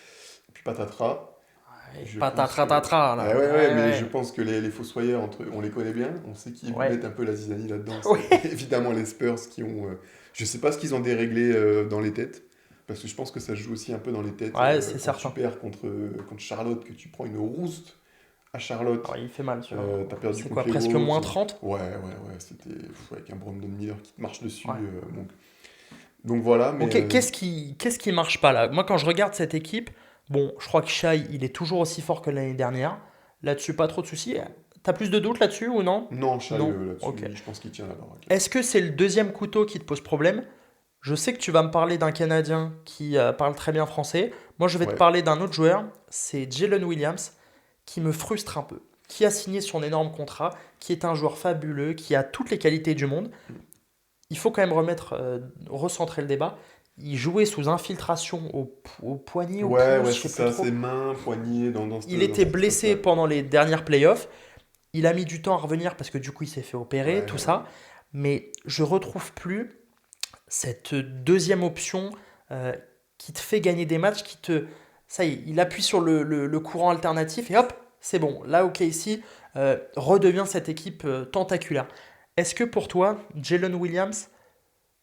Et puis patatras, Ouais, je pense que. patatratatra Eh là. ouais, ouais, mais je Ouais, pense que les fossoyeurs, on les connaît bien, on sait qui ouais. mettent un peu la zizanie là-dedans. Ouais. C'est évidemment les Spurs qui ont. Je sais pas ce qu'ils ont déréglé dans les têtes. Parce que je pense que ça joue aussi un peu dans les têtes Ouais, c'est quand tu certain. perds contre Charlotte, que tu prends une rouste à Charlotte. Ouais, il fait mal, tu vois. T'as perdu C'est contre quoi, les presque Wolves. moins 30? Ouais, ouais, ouais. C'était avec un Brandon Miller qui te marche dessus. Ouais. Donc voilà, mais Ok, qu'est-ce qui marche pas là? Moi, quand je regarde cette équipe, bon, je crois que Shai, il est toujours aussi fort que l'année dernière. Là-dessus, pas trop de soucis. T'as plus de doutes là-dessus ou non? non, Shai Non. là-dessus, Ok. je pense qu'il tient la baraque. Est-ce que c'est le deuxième couteau qui te pose problème? Je sais que tu vas me parler d'un Canadien qui parle très bien français. Moi, je vais te Ouais, parler d'un autre joueur. C'est Jalen Williams qui me frustre un peu. Qui a signé son énorme contrat, qui est un joueur fabuleux, qui a toutes les qualités du monde. Il faut quand même recentrer le débat. Il jouait sous infiltration au poignet, au ouais, pouce, ouais, je c'est sais plus ça, trop. ses mains, poignets, Il dans était cette blessé phase-là. pendant les dernières playoffs. Il a mis du temps à revenir parce que du coup il s'est fait opérer, Ouais, tout ouais. ça. Mais je retrouve plus cette deuxième option euh, qui te fait gagner des matchs, ça y est, il appuie sur le courant alternatif et hop, c'est bon. Là, OKC redevient cette équipe tentaculaire. Est-ce que pour toi, Jalen Williams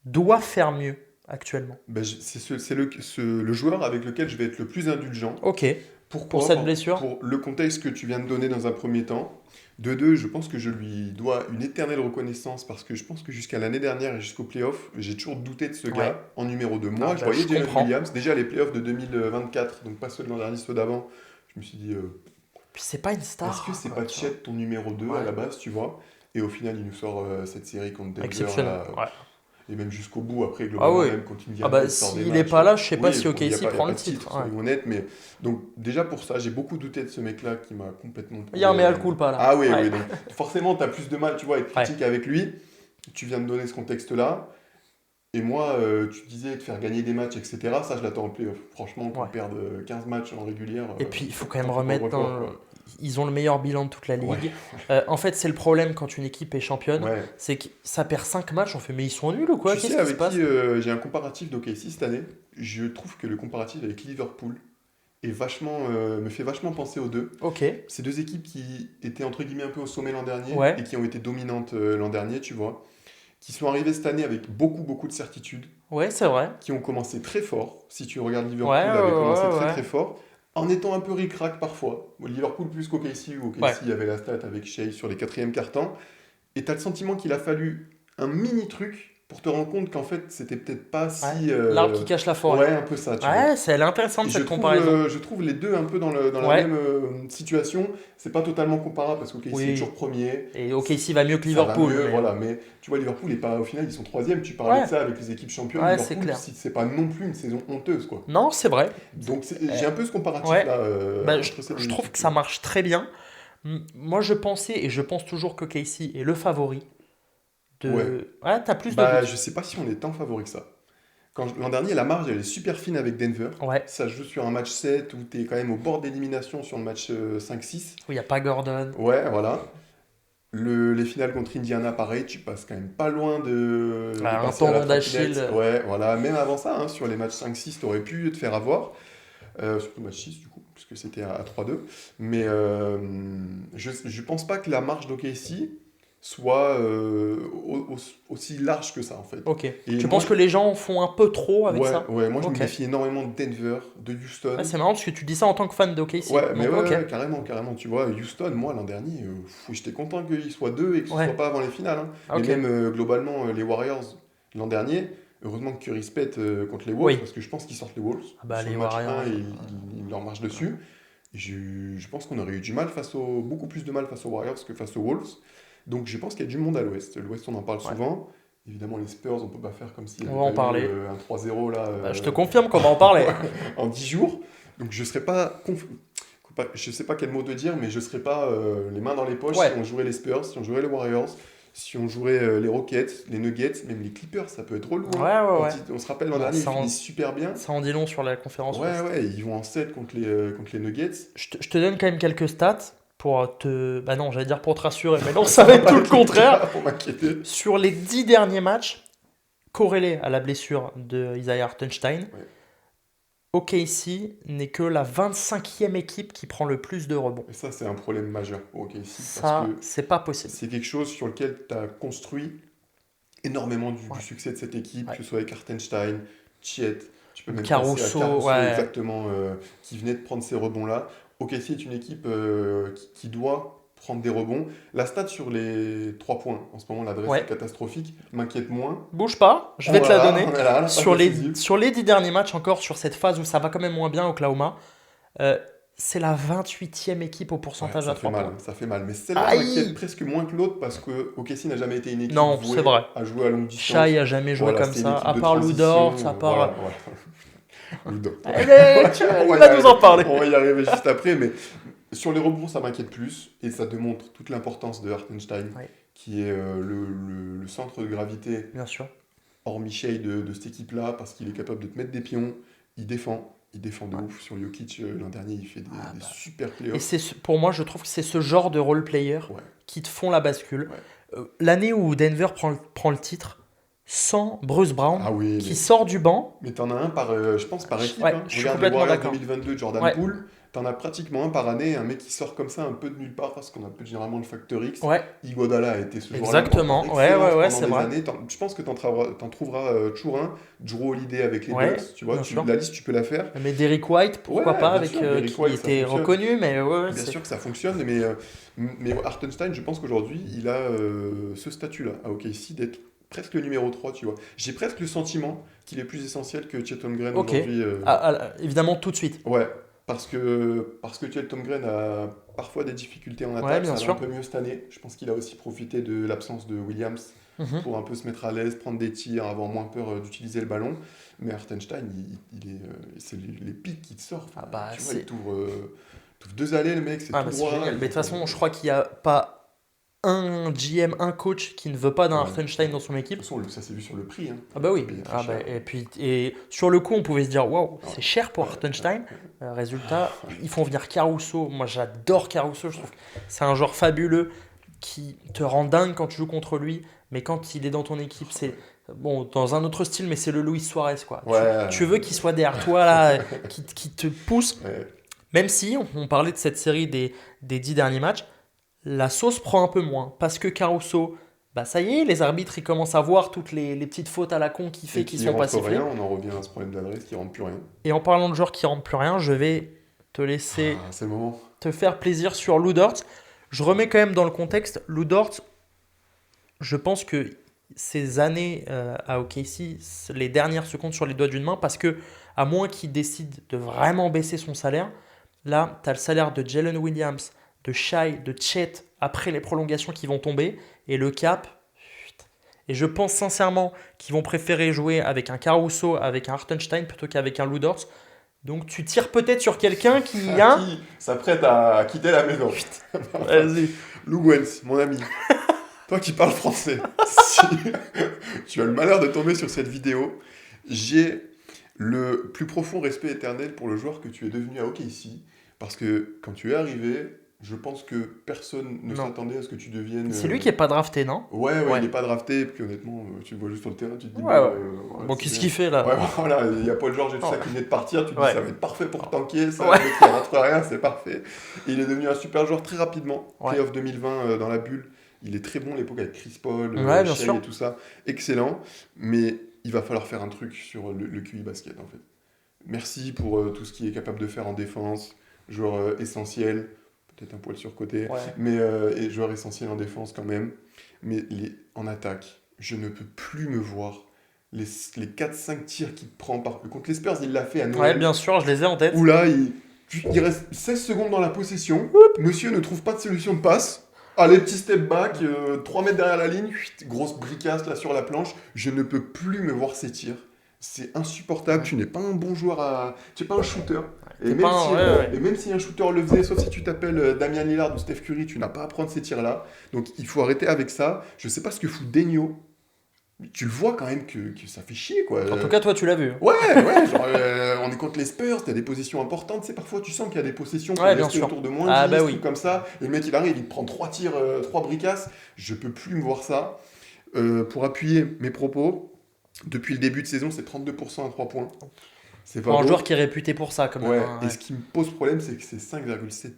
doit faire mieux actuellement? Ben, c'est le joueur avec lequel je vais être le plus indulgent. Ok, pour Pourquoi? cette blessure. Pour le contexte que tu viens de donner dans un premier temps. De deux, je pense que je lui dois une éternelle reconnaissance parce que je pense que jusqu'à l'année dernière et jusqu'au playoff, j'ai toujours douté de ce Ouais, gars en numéro 2. ah, Moi, je bah, je voyais Jalen comprends. Williams, déjà les playoffs de 2024, donc pas ceux de l'an dernier, ceux d'avant. Je me suis dit, Puis c'est pas une est-ce que star, c'est quoi, pas tu vois. Chet ton numéro 2 à Ouais, la base, tu vois? Et au final, il nous sort cette série contre Denver, exceptionnel. là, Ouais. et même jusqu'au bout, après, Ah globalement, oui. même quand Ah Indiana, bah il sort des s'il est matchs. pas là, je sais pas Oui, si bon, OKC il y a prend pas le de titre, titre. Ouais. soyons honnêtes, mais donc déjà pour ça, j'ai beaucoup douté de ce mec-là qui m'a complètement Il y a prouvé. un mea culpa là. Ah oui, Ouais. oui, donc forcément, tu as plus de mal, tu vois, à être Ouais. critique avec lui. Tu viens de donner ce contexte-là. Et moi, tu disais de faire gagner des matchs, etc. Ça, je l'attends en playoff. Franchement, qu'on Ouais. perde 15 matchs en régulière, Et puis, il faut quand même tant pis pour le remettre record, dans. quoi. Ils ont le meilleur bilan de toute la Ouais, ligue. En fait, c'est le problème quand une équipe est championne, ouais. c'est que ça perd 5 matchs. On fait, mais ils sont nuls ou quoi? Tu Qu'est-ce sais qui se avec qui passe? j'ai un comparatif d'OKC cette année? Je trouve que le comparatif avec Liverpool me fait vachement penser aux deux. Ok. Ces deux équipes qui étaient entre guillemets un peu au sommet l'an dernier et Ouais. qui ont été dominantes l'an dernier, tu vois. qui sont arrivés cette année avec beaucoup de certitudes, Ouais, c'est vrai. qui ont commencé très fort. Si tu regardes Liverpool, Ouais, avait commencé ouais, très ouais. fort, en étant un peu ric-rac parfois. Liverpool plus qu'OKC, où Ouais. OKC avait la stat avec Shea sur les quatrièmes cartons. Et tu as le sentiment qu'il a fallu un mini truc pour te rendre compte qu'en fait, c'était peut-être pas Ouais. si. L'arbre qui cache la forêt. Ouais, un peu ça, tu vois. Ouais, elle est intéressante Et cette comparaison. je trouve les deux un peu dans la Ouais. même situation. C'est pas totalement comparable parce qu'OKC est Oui. toujours premier. Et OKC va mieux que Ça va Liverpool. mieux, mais- voilà. Mais tu vois, Liverpool, est pas, au final, ils sont troisième. Tu parlais Ouais. de ça avec les équipes championnes. Ouais, c'est Liverpool, clair. c'est pas non plus une saison honteuse, quoi. Non, c'est vrai. Donc j'ai un peu ce comparatif Ouais. là Bah, entre ces deux je trouve équipes. que ça marche très bien. Moi, je pensais, et je pense toujours que Casey est le favori de. Ouais. T'as plus de Bah, doutes. je sais pas si on est tant favori que ça. L'an dernier, la marge elle est super fine avec Denver. Ouais. Ça se joue sur un match 7 où tu es quand même au bord d'élimination sur le match 5-6. Où il n'y a pas Gordon. Ouais, voilà. Les finales contre Indiana, pareil, tu passes quand même pas loin de Un passer à la tendon d'Achille. trottinette. Ouais, voilà. Même avant ça, hein, sur les matchs 5-6, tu aurais pu te faire avoir. Surtout le match 6, du coup, puisque c'était à 3-2. Mais je pense pas que la marge d'OKC soit aussi large que ça, en fait. Ok. Et Tu moi, penses que les gens font un peu trop avec ça? moi je Ok. me méfie énormément de Denver, de Houston. Ouais, c'est marrant parce que tu dis ça en tant que fan de OKC. Ouais, mais Donc, ok. ouais, carrément, tu vois, Houston, moi l'an dernier, j'étais content qu'ils soient deux et que ce Ouais. soit pas avant les finales. Hein. Ok. Mais même globalement, les Warriors, l'an dernier, heureusement que Curry se pète contre les Wolves, Oui. parce que je pense qu'ils sortent les Wolves. Ah bah, Sur les le match Warriors, 1, ils leur marchent dessus. Et je pense qu'on aurait eu du mal beaucoup plus de mal face aux Warriors que face aux Wolves. Donc je pense qu'il y a du monde à l'Ouest. L'Ouest, on en parle Ouais. souvent. Évidemment, les Spurs, on peut pas faire comme s'il n'y On va en avait pas parler. eu un 3-0 là. Bah, je te confirme qu'on va en parler. En 10 jours. Donc je serais pas. Je sais pas quel mot te dire, mais je serais pas les mains dans les poches Ouais. si on jouait les Spurs, si on jouait les Warriors, si on jouait les Rockets, les Nuggets, même les Clippers, ça peut être relou. Ouais, Hein. ouais, Quand ouais. on se rappelle l'an Bah, dernier, ils ça en- finissent super bien. Ça en dit long sur la conférence Ouest. Ouais, ils vont en 7 contre les Nuggets. Je te donne quand même quelques stats pour te. Bah non, j'allais dire pour te rassurer, mais non, ça va être tout le contraire. Pour m'inquiéter. Sur les 10 derniers matchs, corrélés à la blessure de Isaiah Hartenstein, Ouais. OKC n'est que la 25e équipe qui prend le plus de rebonds. Et ça, c'est un problème majeur pour OKC. Ça, Parce que c'est pas possible. c'est quelque chose sur lequel tu as construit énormément du Ouais. succès de cette équipe, Ouais. que ce soit avec Hartenstein, Chet, tu peux même Caruso, passer à Caruso, ouais. exactement, qui venait de prendre ces rebonds-là. OKC est une équipe qui doit prendre des rebonds. La stat sur les 3 points, en ce moment, l'adresse Ouais. est catastrophique, m'inquiète moins. Bouge pas, je vais te la Voilà, donner. on est là, la Sur passe les, décisive. sur les 10 derniers matchs, encore sur cette phase où ça va quand même moins bien, Oklahoma, c'est la 28e équipe au pourcentage Ouais, à 3 points. ça fait mal. Mais celle-là Aïe. m'inquiète presque moins que l'autre parce que OKC n'a jamais été une équipe Non, vouée c'est vrai. à jouer à longue distance. Shai a jamais joué Voilà, comme c'est une ça, équipe à de part Lou Dort, transition, à part. voilà. Lou Dort. Eh ben, On il va y va arriver. nous en parler. On va y arriver juste après, mais sur les rebonds, ça m'inquiète plus et ça démontre toute l'importance de Hartenstein, Ouais. qui est le centre de gravité, Bien sûr. hormis Shea, de cette équipe-là, parce qu'il est capable de te mettre des pions, il défend de Ouais. ouf. Sur Jokic, l'an dernier, il fait des bah. super Et playoffs. pour moi, je trouve que c'est ce genre de role player Ouais. qui te font la bascule. Ouais. L'année où Denver prend le titre sans Bruce Brown, Ah oui, qui sort du banc. mais t'en as un je pense par équipe. Ouais, Hein. je suis Regarde les complètement Warriors d'accord. 2022, Jordan Ouais. Poole. T'en as pratiquement un par année, un mec qui sort comme ça un peu de nulle part, parce qu'on appelle généralement le facteur X. Ouais, Iguodala a été ce joueur-là. exactement. pendant Ouais, excellence ouais, pendant c'est des vrai. années. Je pense que t'en trouveras toujours un. Drew Holiday avec les Ouais, Bucks, tu vois. bien sûr. La liste, tu peux la faire. Mais Derrick White, pourquoi Ouais, pas, bien avec sûr, Derrick qui White, ça était fonctionne. reconnu, mais ouais, Bien sûr que ça fonctionne, mais Hartenstein, je pense qu'aujourd'hui, il a ce statut-là à OKC d'être presque le numéro 3, tu vois. J'ai presque le sentiment qu'il est plus essentiel que Chet Holmgren Ok. aujourd'hui. Évidemment, tout de suite. Ouais, parce que Chet Holmgren a parfois des difficultés en attaque, bien ça sûr. va un peu mieux cette année. Je pense qu'il a aussi profité de l'absence de Williams Mhm. pour un peu se mettre à l'aise, prendre des tirs, avoir moins peur d'utiliser le ballon. Mais Hartenstein, c'est les pics qui te sortent. Ah bah, tu vois, c'est- il t'ouvre 2 allées, le mec, c'est Ah, tout bah, c'est droit. génial. Mais de toute façon, je crois qu'il n'y a pas un GM, un coach qui ne veut pas d'un Ouais. Hartenstein dans son équipe. De toute façon, ça s'est vu sur le prix. Hein. Ah bah oui. Payé très Ah bah, cher. et sur le coup, on pouvait se dire, waouh, c'est cher pour Hartenstein. Résultat, ils font venir Caruso. Moi, j'adore Caruso. Je trouve que c'est un joueur fabuleux qui te rend dingue quand tu joues contre lui. Mais quand il est dans ton équipe, c'est bon dans un autre style, mais c'est le Luis Suarez quoi. Ouais. Tu veux qu'il soit derrière toi là, qui te pousse. Ouais. Même si on parlait de cette série des 10 derniers matchs, la sauce prend un peu moins parce que Caruso bah ça y est, les arbitres ils commencent à voir toutes les petites fautes à la con qui fait Et qu'ils qui sont pas rentre sifflés. rien, on en revient à ce problème d'adresse qui rentre plus rien. Et en parlant de joueurs qui rentrent plus rien, je vais te laisser Ah, c'est le moment. te faire plaisir sur Lou Dort. Je remets quand même dans le contexte, Lou Dort, je pense que ces années à OKC, les dernières se comptent sur les doigts d'une main parce que, à moins qu'il décide de vraiment baisser son salaire, là, tu as le salaire de Jalen Williams, de Shai, de Chet après les prolongations qui vont tomber et le cap. Putain. Et je pense sincèrement qu'ils vont préférer jouer avec un Caruso, avec un Hartenstein plutôt qu'avec un Lou Dort. Donc tu tires peut-être sur quelqu'un qui a. Qui s'apprête à quitter la maison. Enfin, Vas-y. Lou Wentz, mon ami. Toi qui parles français, si tu as le malheur de tomber sur cette vidéo, j'ai le plus profond respect éternel pour le joueur que tu es devenu à OKC, parce que quand tu es arrivé, je pense que personne ne Non. s'attendait à ce que tu deviennes... C'est lui qui est pas drafté, non? Ouais, Ouais. il n'est pas drafté, puis honnêtement, tu le vois juste sur le terrain, tu te dis... Ouais, ouais. ouais, Bon, c'est qu'est-ce bien. qu'il fait là? Ouais, voilà, il y a Paul George et tout ça Ouais. qui venait de partir, tu te dis Ouais. ça va être parfait pour tanker, ça Ouais. le mec qui rentre rien, c'est parfait. Et il est devenu un super joueur très rapidement, Ouais. playoff 2020 dans la bulle, il est très bon à l'époque avec Chris Paul, Ouais, bien Shai sûr. et tout ça, excellent, mais il va falloir faire un truc sur le QI basket en fait. Merci pour tout ce qu'il est capable de faire en défense, joueur essentiel, peut-être un poil surcoté, Ouais. mais et joueur essentiel en défense quand même, mais en attaque, je ne peux plus me voir les 4-5 tirs qu'il prend contre les Spurs, il l'a fait à Ouais, Noël, bien sûr, je les ai en tête. où là, il reste 16 secondes dans la possession, monsieur ne trouve pas de solution de passe, allez, petit step back, 3 mètres derrière la ligne, grosse bricasse là sur la planche, je ne peux plus me voir ces tirs. C'est insupportable, tu n'es pas un bon joueur, tu n'es pas un shooter. Et T'es même, pas un- si, ouais, ouais. et même si un shooter le faisait, sauf si tu t'appelles Damian Lillard ou Steph Curry, tu n'as pas à prendre ces tirs-là. Donc il faut arrêter avec ça. Je ne sais pas ce que fout Daigneault. Mais tu le vois quand même que ça fait chier, quoi. En tout cas, toi, tu l'as vu. Ouais, genre, on est contre les Spurs, t'as des positions importantes, c'est parfois tu sens qu'il y a des possessions qui Ouais, bien restent sûr. autour de moins Ah, 10, bah trucs oui. comme ça, et le mec il arrive, il te prend 3 tirs, 3 bricasses, je peux plus me voir ça. Pour appuyer mes propos, depuis le début de saison, c'est 32% à 3 points. C'est pas Pour un beau. joueur qui est réputé pour ça, quand même. Ouais, hein, et ouais. ce qui me pose problème, c'est que c'est 5,7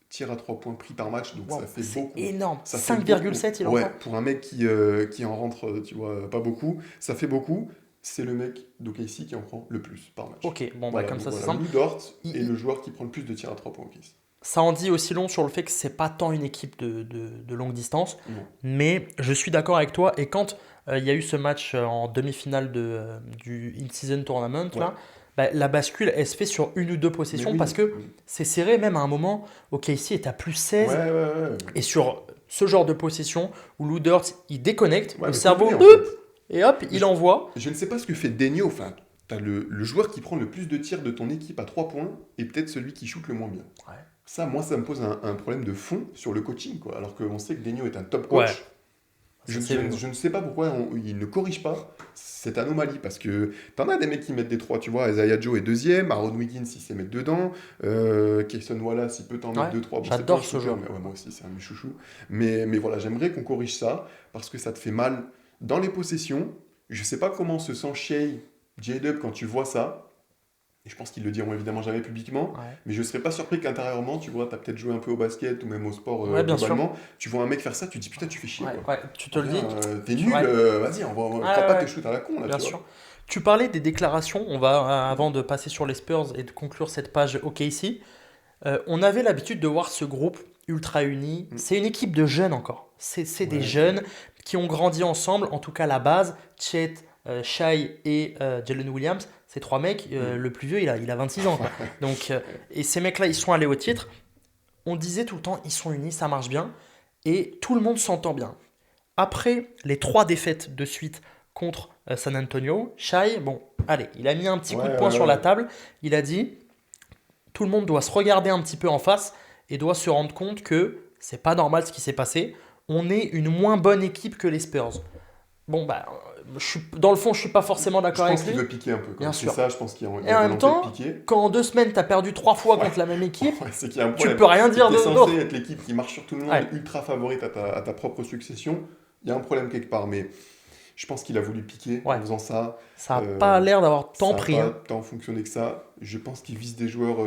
tirs à 3 points pris par match, donc Wow, ça fait c'est beaucoup. énorme. Ça fait 5,7, il en Ouais, prend. pour un mec qui en rentre, tu vois, pas beaucoup, ça fait beaucoup. C'est le mec d'OKC qui en prend le plus par match. Ok, bon, bah, Voilà, comme donc ça, c'est voilà, simple. Lou Dort Il- est il- le joueur qui prend le plus de tirs à 3 points au OKC. Ça en dit aussi long sur le fait que c'est pas tant une équipe de longue distance, Non. mais je suis d'accord avec toi. Et quand il y a eu ce match en demi-finale du In-Season Tournament, Ouais. là, bah, la bascule, elle se fait sur une ou deux possessions Mais oui, parce que oui. c'est serré, même à un moment. OKC est à plus 16. Ouais. Et sur ce genre de possession où Lou Dort, il déconnecte, Ouais, le mais cerveau, complet, en fait. et hop, il envoie. Je ne sais pas ce que fait Daigneault. Enfin, t'as le joueur qui prend le plus de tirs de ton équipe à 3 points et peut-être celui qui shoot le moins bien. Ouais. Ça, moi, ça me pose un problème de fond sur le coaching, quoi. Alors qu'on sait que Daigneault est un top coach. Ouais. Je, Ça, c'est je- vu. je ne sais pas pourquoi il ne corrige pas cette anomalie, parce que t'en as des mecs qui mettent des 3, tu vois, Isaiah Joe est deuxième, Aaron Wiggins il sait mettre dedans, Kayson Wallace il peut t'en mettre Ouais, 2-3. j'adore ce joueur. Mais ouais, moi aussi c'est un de mes chouchous. Mais voilà, j'aimerais qu'on corrige ça, parce que ça te fait mal dans les possessions. Je sais pas comment se sent Shea, J-Dub quand tu vois ça. Et je pense qu'ils le diront évidemment jamais publiquement, Ouais. mais je serais pas surpris qu'intérieurement, tu vois, t'as peut-être joué un peu au basket ou même au sport Ouais, bien sûr. globalement, tu vois un mec faire ça, tu te dis putain tu fais chier, Ouais, quoi. ouais, tu te le dis. T'es nul, Ouais. vas-y, on Ouais, prend pas ouais. tes shoots à la con là, Bien tu sûr. vois. Tu parlais des déclarations, on va, avant de passer sur les Spurs et de conclure cette page OKC, on avait l'habitude de voir ce groupe ultra uni. C'est une équipe de jeunes encore. C'est des Ouais. jeunes qui ont grandi ensemble, en tout cas la base, Chet, Shai et Jalen Williams, ces trois mecs, le plus vieux il a 26 ans. Quoi. Donc, et ces mecs-là, ils sont allés au titre. On disait tout le temps, ils sont unis, ça marche bien. Et tout le monde s'entend bien. Après les 3 défaites de suite contre San Antonio, Shai, bon, allez, il a mis un petit coup de poing sur la table. Il a dit, tout le monde doit se regarder un petit peu en face et doit se rendre compte que c'est pas normal ce qui s'est passé. On est une moins bonne équipe que les Spurs. Bon, bah, dans le fond, je suis pas forcément Je d'accord pense avec qu'il lui. veut piquer un peu. Quand Bien c'est sûr. ça, je pense qu'il y a Et en même volonté temps, de piquer. quand en 2 semaines, tu as perdu 3 fois Ouais. contre la même équipe, Ouais, c'est qu'il y a un tu problème. peux rien dire T'es d'autre. censé être l'équipe qui marche sur tout le monde, Ouais. ultra favorite à ta propre succession. Il y a un problème quelque part, mais je pense qu'il a voulu piquer Ouais. en faisant ça. Ça n'a pas l'air d'avoir tant Ça pris. n'a hein. pas tant fonctionné que ça. Je pense qu'il vise des joueurs,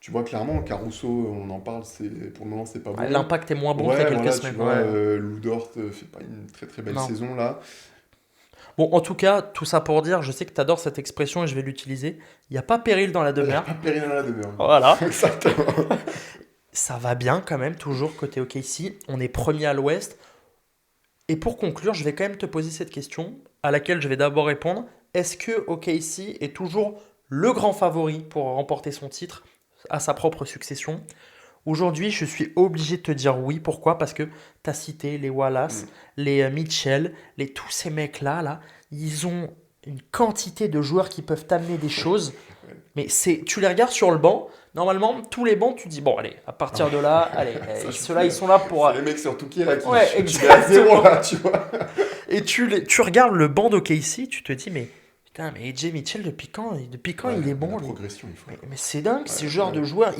tu vois clairement, Caruso, on en parle, pour le moment, c'est pas bon. L'impact est moins bon qu'il y a Ouais, quelques voilà, tu semaines. vois, Ouais. Lou Dort fait pas une très très belle Non. saison là. Bon, en tout cas, tout ça pour dire, je sais que tu adores cette expression et je vais l'utiliser. Il n'y a pas péril dans la Il n'y a demeure. pas péril dans la demeure. Voilà. Exactement. Ça va bien quand même, toujours côté OKC. On est premier à l'ouest. Et pour conclure, je vais quand même te poser cette question, à laquelle je vais d'abord répondre. Est-ce que OKC est toujours le grand favori pour remporter son titre à sa propre succession? Aujourd'hui, je suis obligé de te dire oui. Pourquoi? Parce que tu as cité les Wallace, Mm. les Mitchell, tous ces mecs-là, là, ils ont une quantité de joueurs qui peuvent t'amener des choses. Ouais. Mais tu les regardes sur le banc, normalement, tous les bancs, tu dis, bon, allez, à partir de là, allez, Ça ceux-là, suffit, ils sont là pour... C'est les mecs sur Touquet là qui Ouais, qui met à zéro exactement. là, tu vois. Et tu regardes le banc d'OKC, tu te dis, mais putain, mais AJ Mitchell, depuis quand Ouais, il est la bon, lui? progression, il faut. Mais c'est dingue, Ouais, ce genre ouais. de joueur.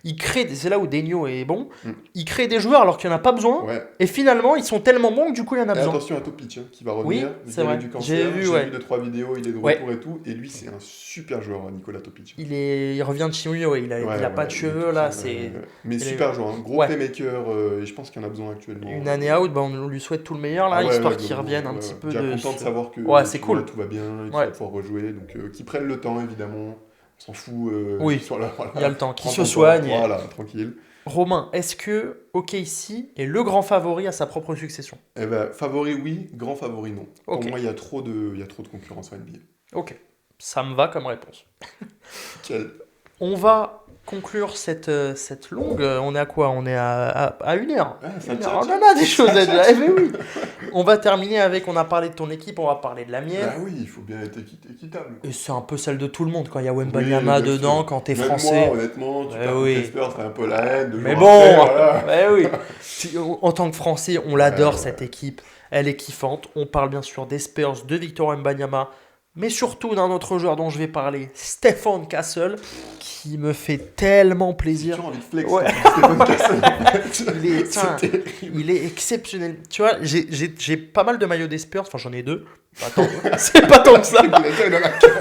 Il crée, c'est là où Denio est bon. Mm. Il crée des joueurs alors qu'il n'y en a pas besoin. Ouais. Et finalement, ils sont tellement bons que du coup, il y en a Et besoin. attention à Topic qui va Oui, revenir, c'est guéri vrai. du J'ai cancer. vu, J'ai ouais. vu 2-3 vidéos, il est de Ouais. retour et tout. Et lui, c'est un super joueur, Nicolas Topic. Il revient de Chimio, il a pas de Il est cheveux tout là. frais, ouais. Mais il est- super joueur, un gros Ouais. playmaker, et je pense qu'il y en a besoin actuellement. Une année out, bah, on lui souhaite tout le meilleur là, Ah ouais, histoire ouais, qu'il globalement, revienne un ouais, petit ouais. peu Déjà de. content de savoir que Ouais, c'est tu vois, cool. tout va bien et qu'il Ouais. va pouvoir rejouer. Donc, qu'ils prennent le temps, évidemment. On s'en fout. Oui, Sur la, voilà, il y a le temps. Qui 30 se ans, soigne. Voilà, tranquille. Romain, est-ce que OKC est le grand favori à sa propre succession? Eh ben, favori, oui. Grand favori, non. Pour Ok, moi, il y a trop de concurrence en NBA. ok. Ça me va comme réponse. Quel... On va conclure cette longue. On est à quoi? On est à 1 heure. Ah, ça Une tient, heure. On tiens. en a des choses Ça à tient, dire. Eh ben tiens. oui. On va terminer avec. On a parlé de ton équipe, on va parler de la mienne. Bah oui, il faut bien être équitable. Et c'est un peu celle de tout le monde quand il y a Oui, Wembanyama bien dedans, sûr. quand t'es Même moi, français. honnêtement, tu Ouais, perds contre les oui. Spurs, t'as un peu la haine de Mais jours bon, après, voilà. ouais, oui. En tant que Français, on l'adore Ouais, cette ouais. équipe. Elle est kiffante. On parle bien sûr des Spurs, de Victor Wembanyama, mais surtout d'un autre joueur dont je vais parler, Stephen Castle, qui me fait tellement J'ai plaisir. toujours envie de flex Ouais. Stephen Castle, en fait. Il est, tiens, C'est terrible. il est exceptionnel. Tu vois, j'ai pas mal de maillots des Spurs. Enfin, j'en ai 2. Attends, c'est pas tant que ça. Il a déjà une raquette.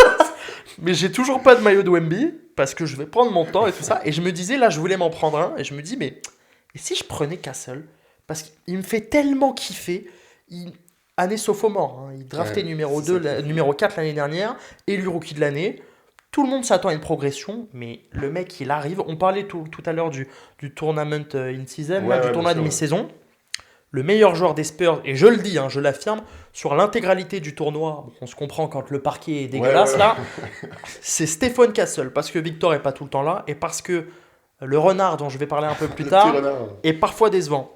Mais j'ai toujours pas de maillot de Wemby parce que je vais prendre mon temps et tout ça. Et je me disais, là, je voulais m'en prendre un. Et je me dis, mais et si je prenais Castle? Parce qu'il me fait tellement kiffer. Année sophomore, hein. Il drafté Ouais, numéro c'est 2, ça qui est fou. numéro 4 l'année dernière, élu rookie de l'année. Tout le monde s'attend à une progression, mais le mec, il arrive. On parlait tout à l'heure du tournament in season, là, Ouais, du ouais, tournoi bien de sûr, ouais. mi-saison. Le meilleur joueur des Spurs, et je le dis, hein, je l'affirme, sur l'intégralité du tournoi, bon, on se comprend quand le parquet est dégueulasse Ouais, là, c'est Stephen Castle, parce que Victor est pas tout le temps là, et parce que le renard dont je vais parler un peu plus Le petit tard renard. est parfois décevant.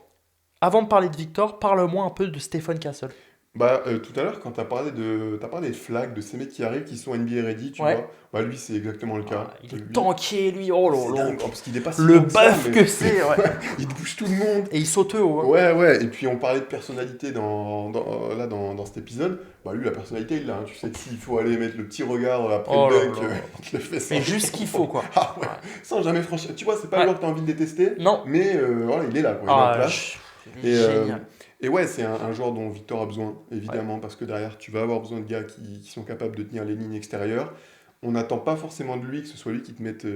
Avant de parler de Victor, parle-moi un peu de Stephen Castle. Bah, tout à l'heure, quand t'as parlé de flag, de ces mecs qui arrivent, qui sont NBA ready, tu Ouais. vois, bah lui, c'est exactement le cas. Il est Lui, tanké, lui, oh c'est là là. dingue, parce qu'il est pas si Le grand que ça, bœuf mais que c'est, ouais. il bouge tout le monde. Et il saute haut. Hein. Ouais, ouais, et puis on parlait de personnalité dans cet épisode. Bah lui, la personnalité, il l'a, hein. Tu sais que s'il faut aller mettre le petit regard après Oh le là dunk, là. il te le fait sans Mais juste ce qu'il faut, quoi. Ah ouais, Ouais. sans jamais franchir. Tu vois, c'est pas Ouais. le joueur que t'as envie de détester, Non. mais voilà, il est là, quoi, il est en Ah, place. il est Et, génial. et ouais, c'est un joueur dont Victor a besoin, évidemment, parce que derrière, tu vas avoir besoin de gars qui sont capables de tenir les lignes extérieures. On n'attend pas forcément de lui que ce soit lui qui te mette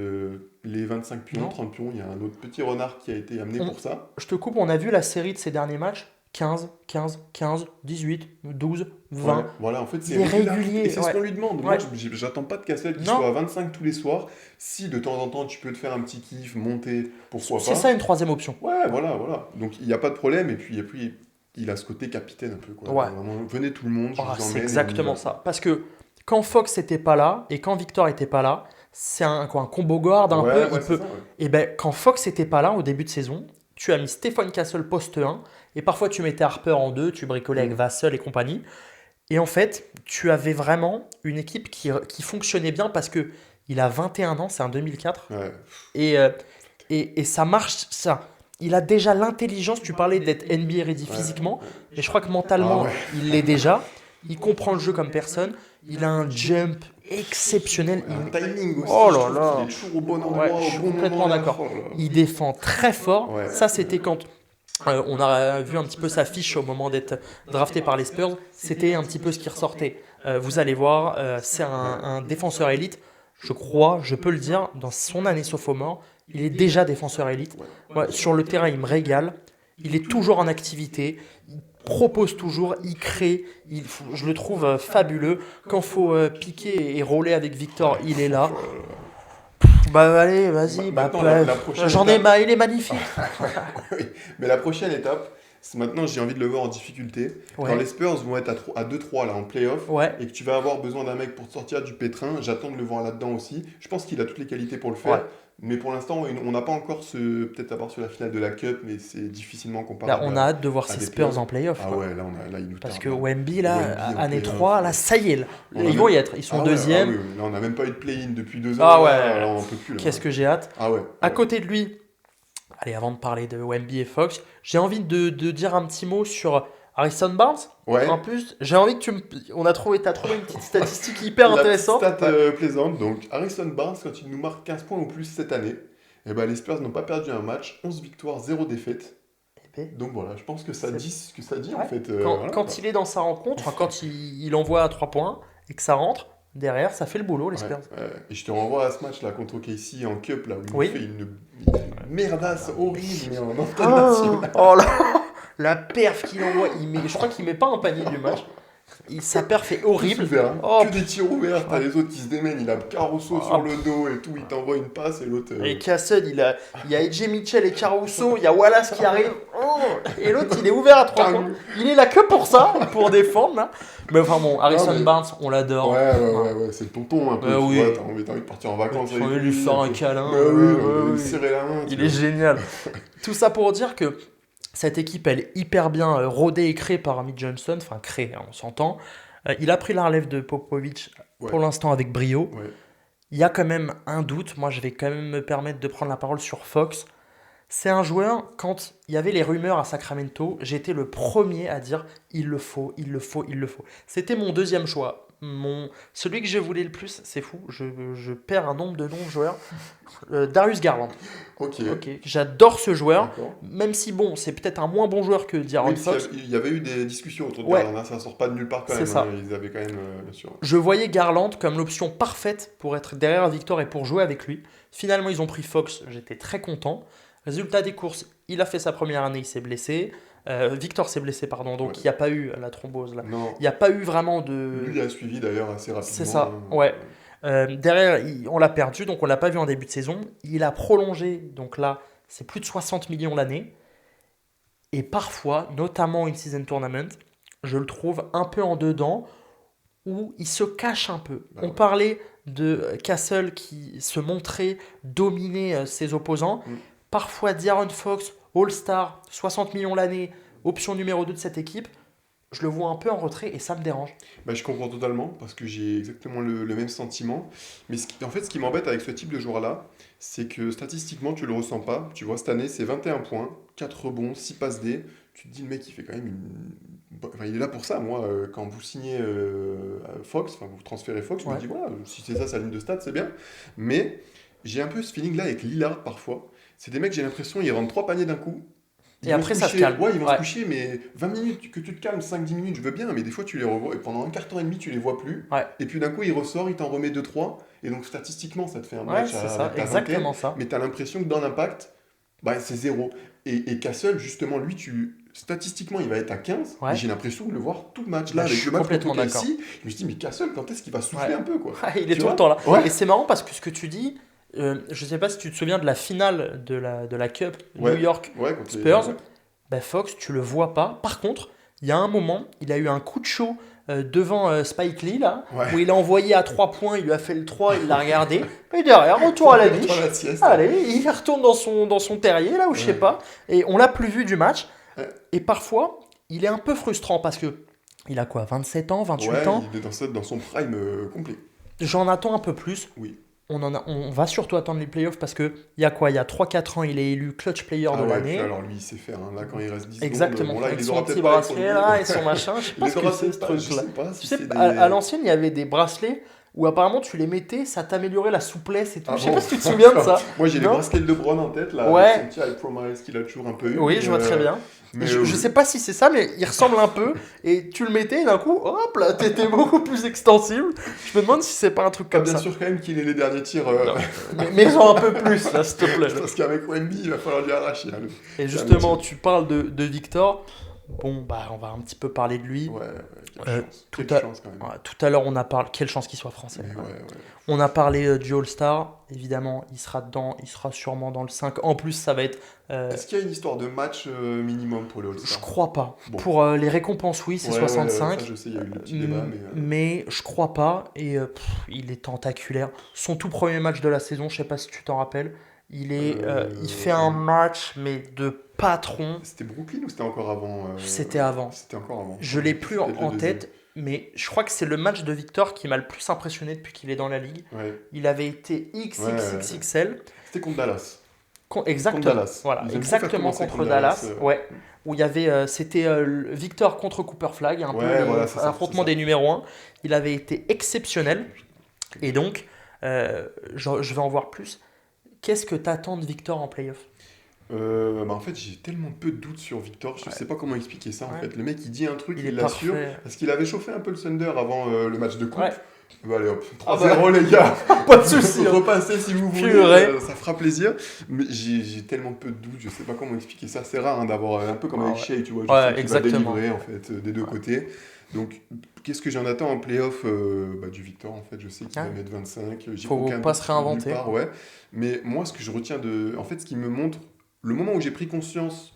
les 25 pions, Non. 30 pions. Il y a un autre petit renard qui a été amené On- pour ça. Je te coupe, on a vu la série de ces derniers matchs. 15, 15, 15, 18, 12, 20. Ouais, voilà, en fait, c'est Il est régulier. régulier, Et c'est ce ouais. qu'on lui demande. Moi, Ouais. j'attends pas de Castle qui Non. soit à 25 tous les soirs. Si de temps en temps, tu peux te faire un petit kiff, monter, pourquoi pas. C'est ça une troisième option. Ouais, voilà, voilà. Donc, il n'y a pas de problème. Et puis, il a ce côté capitaine un peu, quoi. Ouais. Vraiment, venez tout le monde, je Ah, vous c'est emmène. et on y exactement va. ça. Parce que quand Fox n'était pas là et quand Victor n'était pas là, c'est un combo guard un Ouais, peu. ouais, Il c'est peut... ça, ouais. Et ben quand Fox n'était pas là au début de saison, tu as mis Stephen Castle poste 1 et parfois tu mettais Harper en 2, tu bricolais avec Vassell et compagnie. Et en fait, tu avais vraiment une équipe qui fonctionnait bien parce que il a 21 ans, c'est un 2004. Ouais. Et ça marche, ça. Il a déjà l'intelligence, tu parlais d'être NBA ready Ouais. physiquement, mais je crois que mentalement, Ah ouais. il l'est déjà. Il comprend le jeu comme personne. Il a un jump exceptionnel. Un timing aussi, Oh je là trouve là. qu'il est toujours au bon endroit, Ouais, je au suis bon complètement moment. d'accord. Oh là là. Il défend très fort. Ouais. Ça, c'était quand on a vu un petit peu sa fiche au moment d'être drafté par les Spurs. C'était un petit peu ce qui ressortait. Vous allez voir, c'est un défenseur élite. Je crois, je peux le dire, dans son année sophomore, il est déjà défenseur élite. Ouais, sur le terrain, il me régale. Il est toujours en activité. Il propose toujours, il crée. Je le trouve fabuleux. Quand il faut piquer et rouler avec Victor, il est là. Bah allez, vas-y. Maintenant, la prochaine J'en ai étape- marre, il est magnifique. Oui, mais la prochaine étape, c'est maintenant j'ai envie de le voir en difficulté. Ouais. Quand les Spurs vont être à 2-3 là en playoff Ouais. et que tu vas avoir besoin d'un mec pour te sortir du pétrin, j'attends de le voir là-dedans aussi. Je pense qu'il a toutes les qualités pour le faire. Ouais. Mais pour l'instant, on n'a pas encore peut-être à part sur la finale de la Cup, mais c'est difficilement Là, comparable. on a hâte de voir à ces des Spurs playoffs. en playoff. Ah quoi. ouais, là il nous Parce tarde, que là. Wemby, là, Wemby en année playoff. 3, là, ça y est. Là. On a Ils même- vont y être. Ils sont Ah ouais, deuxième. ah oui, là, on n'a même pas eu de play-in depuis 2 ans. Ah ouais. Là, on peut plus. Là. Qu'est-ce que j'ai hâte. Ah ouais. À côté de lui, allez, avant de parler de Wemby et Fox, j'ai envie de dire un petit mot sur Harrison Barnes. Ouais. En plus, j'ai envie que t'as trouvé une petite statistique hyper La intéressante. petite stat plaisante. Donc, Harrison Barnes, quand il nous marque 15 points ou plus cette année, eh ben, les Spurs n'ont pas perdu un match, 11 victoires, 0 défaites. Eh ben, Donc voilà, je pense que ça C'est- dit ce que ça dit en Ouais. fait. Quand, Voilà, quand quoi. il est dans sa rencontre, enfin, quand il envoie à 3 points et que ça rentre, derrière, ça fait le boulot, les Ouais, Spurs. et je te renvoie à ce match là contre KC en Cup là où il Oui. nous fait une merdasse horrible mais en Oh, international. oh là, la perf qu'il envoie, je crois qu'il met pas un panier du match. Sa perf est horrible. Ouvert, hein. Oh, Que des tirs ouverts, t'as Ouais. les autres qui se démènent, il a Caruso Ah, sur le dos et tout, il t'envoie une passe et l'autre. Et Castle, il y a AJ Mitchell et Caruso, il y a Wallace qui arrive. Oh, et l'autre, il est ouvert à 3 points. Il est là que pour ça, pour défendre. Là. Mais enfin bon, Harrison Non, mais- Barnes, on l'adore. Ouais, c'est le tonton un peu. Ouais, tu oui. vois, t'as envie de partir en vacances J'ai envie de avec lui faire un câlin. Ouais, oui, Ouais, lui ouais. serrer la main. tu Il est vois. génial. Tout ça pour dire que cette équipe, elle est hyper bien rodée et créée par Amit Johnson. Enfin, créée, hein, on s'entend. Il a pris la relève de Popovic Ouais. pour l'instant avec brio. Ouais. Il y a quand même un doute. Moi, je vais quand même me permettre de prendre la parole sur Fox. C'est un joueur, quand il y avait les rumeurs à Sacramento, j'étais le premier à dire il le faut, il le faut, il le faut. C'était mon deuxième choix. Celui que je voulais le plus, c'est fou, je perds un nombre de noms de joueurs. Darius Garland. Ok. Ok, j'adore ce joueur. D'accord. Même si, bon, c'est peut-être un moins bon joueur que Oui, De'Aaron parce Fox. qu'il y avait eu des discussions autour de Ouais. Garland, hein, ça sort pas de nulle part quand C'est même. ça. Hein, ils avaient quand même, bien sûr. Je voyais Garland comme l'option parfaite pour être derrière Victor et pour jouer avec lui. Finalement, ils ont pris Fox, j'étais très content. Résultat des courses, il a fait sa première année, il s'est blessé. Victor s'est blessé, pardon, donc Ouais. il n'y a pas eu la thrombose là. Non. Il n'y a pas eu vraiment de... Lui a suivi d'ailleurs assez rapidement. C'est ça, hein. ouais. Derrière, on l'a perdu, donc on l'a pas vu en début de saison. Il a prolongé, donc là, c'est plus de 60 millions l'année. Et parfois, notamment une season tournament, je le trouve un peu en dedans, où il se cache un peu. Bah On ouais. parlait de Castle qui se montrait dominer ses opposants. Mm. Parfois, De'Aaron Fox, All-Star, 60 millions l'année, option numéro 2 de cette équipe. Je le vois un peu en retrait et ça me dérange. Bah, je comprends totalement parce que j'ai exactement le même sentiment. Mais en fait, ce qui m'embête avec ce type de joueur-là, c'est que statistiquement, tu le ressens pas. Tu vois, cette année, c'est 21 points, 4 rebonds, 6 passes D. Tu te dis, le mec, il fait quand même Enfin, il est là pour ça. Moi, quand vous signez Fox, enfin, vous transférez Fox, je me Ouais. dis, voilà, si c'est ça sa ligne de stats, c'est bien. Mais j'ai un peu ce feeling-là avec Lillard parfois. C'est des mecs, j'ai l'impression, ils rentrent 3 paniers d'un coup. Ils Et vont après, se ça se coucher. calme. Ouais, ils vont Ouais. se coucher, mais 20 minutes, que tu te calmes, 5-10 minutes, je veux bien, mais des fois tu les revois, et pendant un quart d'heure et demi, tu les vois plus. Ouais. Et puis d'un coup, il ressort, il t'en remet 2-3, et donc statistiquement, ça te fait un Ouais, match c'est à ça, avec ta exactement vingtaine, ça. mais tu as l'impression que dans l'impact, bah, c'est 0. Et Castle, justement, lui, statistiquement, il va être à 15, Ouais. et j'ai l'impression de le voir tout le match. Bah, Là, je avec suis le match contre complètement d'accord. Kelsey, je me suis dit, mais Castle, quand est-ce qu'il va souffler Ouais. un peu, quoi? Il est Tu tout vois le temps là. Ouais. Et c'est marrant parce que ce que tu dis, je sais pas si tu te souviens de la finale de la Cup Ouais. New York Ouais, contre les- Spurs. ouais. Bah, Fox, tu le vois pas. Par contre, il y a un moment, il a eu un coup de chaud devant Spike Lee là, Ouais. où il a envoyé à 3 points, il lui a fait le 3, il l'a regardé. Et derrière, retour à la niche. Dans la sieste. Allez, il retourne dans son terrier là où je sais Ouais. pas. Et on l'a plus vu du match. Ouais. Et parfois, il est un peu frustrant parce que il a quoi, 27 ans, 28 Ouais, ans. il est dans son prime complet. J'en attends un peu plus. Oui. On va surtout attendre les playoffs parce que il y a quoi, il y a 3-4 ans, il est élu clutch player Ah de ouais, l'année. puis alors lui, il sait faire. Hein. Là, quand il reste 10 Exactement, secondes, bon, là, il avec les son aura petit peut-être pas contre bracelet lui. là et son machin. Je sais Il pas les ce que aura c'est ce peut-être pas, je truc là. sais pas Tu si sais, c'est des... à l'ancienne, il y avait des bracelets où apparemment tu les mettais, ça t'améliorait la souplesse et tout. Ah Je sais bon pas si tu te souviens de ça. Moi, j'ai les Non. bracelets de LeBron en tête, là, Ouais. avec son petit high promise qu'il a toujours un peu eu. Oui, mais, je vois très bien. Mais Je sais pas si c'est ça, mais il ressemble un peu. Et tu le mettais, et d'un coup, hop là, t'étais beaucoup plus extensible. Je me demande si c'est pas un truc comme bien ça. sûr quand même qu'il ait les derniers tirs. Non. Mais genre un peu plus, là, s'il te plaît. Parce qu'avec Wemby, il va falloir lui arracher. Hein, Et justement, tu parles de Victor. Bon, bah, on va un petit peu parler de lui. Ouais, quelle chance. tout Quelle chance quand même. Ouais, tout à l'heure, on a parlé. Quelle chance qu'il soit français. Mais ouais. On a parlé du All-Star. Évidemment, il sera dedans. Il sera sûrement dans le 5. En plus, ça va être. Est-ce qu'il y a une histoire de match minimum pour le Je All-Star? crois pas. Bon. Pour les récompenses, oui, c'est Ouais, 65. ça, je sais, il y a eu le petit débat. Mais je crois pas. Et il est tentaculaire. Son tout premier match de la saison, je sais pas si tu t'en rappelles. Il fait un match, mais de patron. C'était Brooklyn ou c'était encore avant C'était avant. C'était encore avant. Je l'ai plus C'était peut-être en le deuxième. tête, mais je crois que c'est le match de Victor qui m'a le plus impressionné depuis qu'il est dans la ligue. Ouais. Il avait été XXXXL. C'était contre Dallas. Exactement. Contre Dallas. Voilà, Ils aiment trop exactement faire commencer contre Dallas. Ouais. Où il y avait, c'était Victor contre Cooper Flag, un peu l'affrontement des numéros 1. Il avait été exceptionnel. Et donc, je vais en voir plus. Qu'est-ce que t'attends de Victor en playoff? En fait, j'ai tellement peu de doutes sur Victor, je sais pas comment expliquer ça en fait. Le mec, il dit un truc, il l'assure. Parce qu'il avait chauffé un peu le Thunder avant le match de coupe. Ouais. Bah, allez hop, 3-0 les gars. Pas de soucis. Repassez si vous voulez, ça fera plaisir. Mais j'ai tellement peu de doutes, je sais pas comment expliquer ça. C'est rare d'avoir un peu comme avec Shea, tu vois, qui va délivrer en fait des deux côtés. Donc, qu'est-ce que j'en attends en playoff du Victor en fait, je sais qu'il va mettre 25. Faut pas se réinventer. Ouais. Mais moi, ce que je retiens en fait, ce qui me montre, le moment où j'ai pris conscience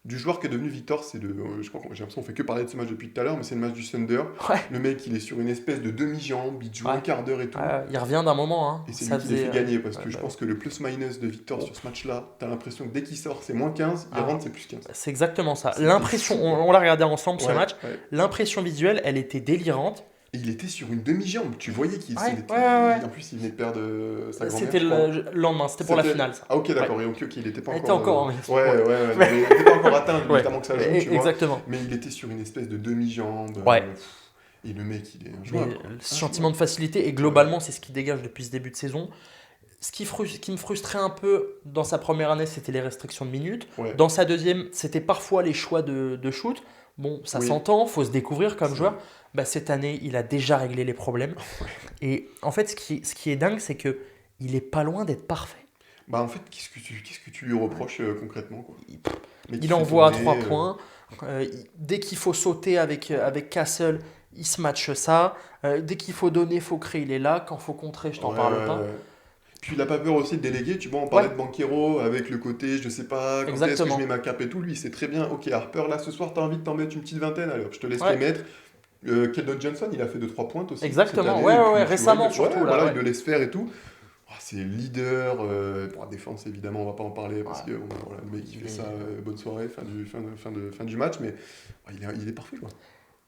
du joueur qui est devenu Victor, c'est je crois que j'ai l'impression qu'on fait que parler de ce match depuis tout à l'heure, mais c'est le match du Thunder. Ouais. Le mec, il est sur une espèce de demi-jambe, il joue un quart d'heure et tout. Il revient d'un moment. Hein. Et c'est lui qui les fait gagner, parce que je pense que le plus-minus de Victor sur ce match-là, t'as l'impression que dès qu'il sort, c'est moins 15, il rentre, c'est plus 15. C'est exactement ça. L'impression, on l'a regardé ensemble ce match, ouais. L'impression visuelle, elle était délirante. Et il était sur une demi-jambe, tu voyais qu'il Ouais. En plus, il venait de perdre sa grand-mère. C'était le lendemain, c'était pour la finale. Ça. Ah ok, d'accord, et ok, il n'était pas encore... encore mais il n'était pas encore atteint, notamment que ça joue, tu vois. Exactement. Mais il était sur une espèce de demi-jambe. Ouais. Et le mec, il est injouable. Le sentiment de facilité, et globalement, c'est ce qui dégage depuis ce début de saison. Ce qui me frustrait un peu dans sa première année, c'était les restrictions de minutes. Ouais. Dans sa deuxième, c'était parfois les choix de shoot. Bon, ça s'entend, faut se découvrir comme joueur. Bah, cette année, il a déjà réglé les problèmes. Et en fait, ce qui est dingue, c'est que il est pas loin d'être parfait. Bah en fait, qu'est-ce que tu lui reproches concrètement quoi? Il envoie à 3 points. Dès qu'il faut sauter avec Castle, il se matche ça. Dès qu'il faut donner, il faut créer, il est là. Quand il faut contrer, je t'en parle pas. Puis il a pas peur aussi de déléguer, tu vois, on parlait de Banchero avec le côté, je sais pas, quand est-ce que je mets ma cape et tout, lui c'est très bien, ok Harper, là ce soir t'as envie de t'en mettre une petite vingtaine, alors je te laisse les mettre. Keldon Johnson, il a fait 2-3 pointes aussi. Exactement, année, récemment surtout. Voilà, il le laisse faire et tout. C'est leader, pour la défense évidemment, on va pas en parler parce que le mec il fait ça, bonne soirée, fin du match, mais il est parfait quoi.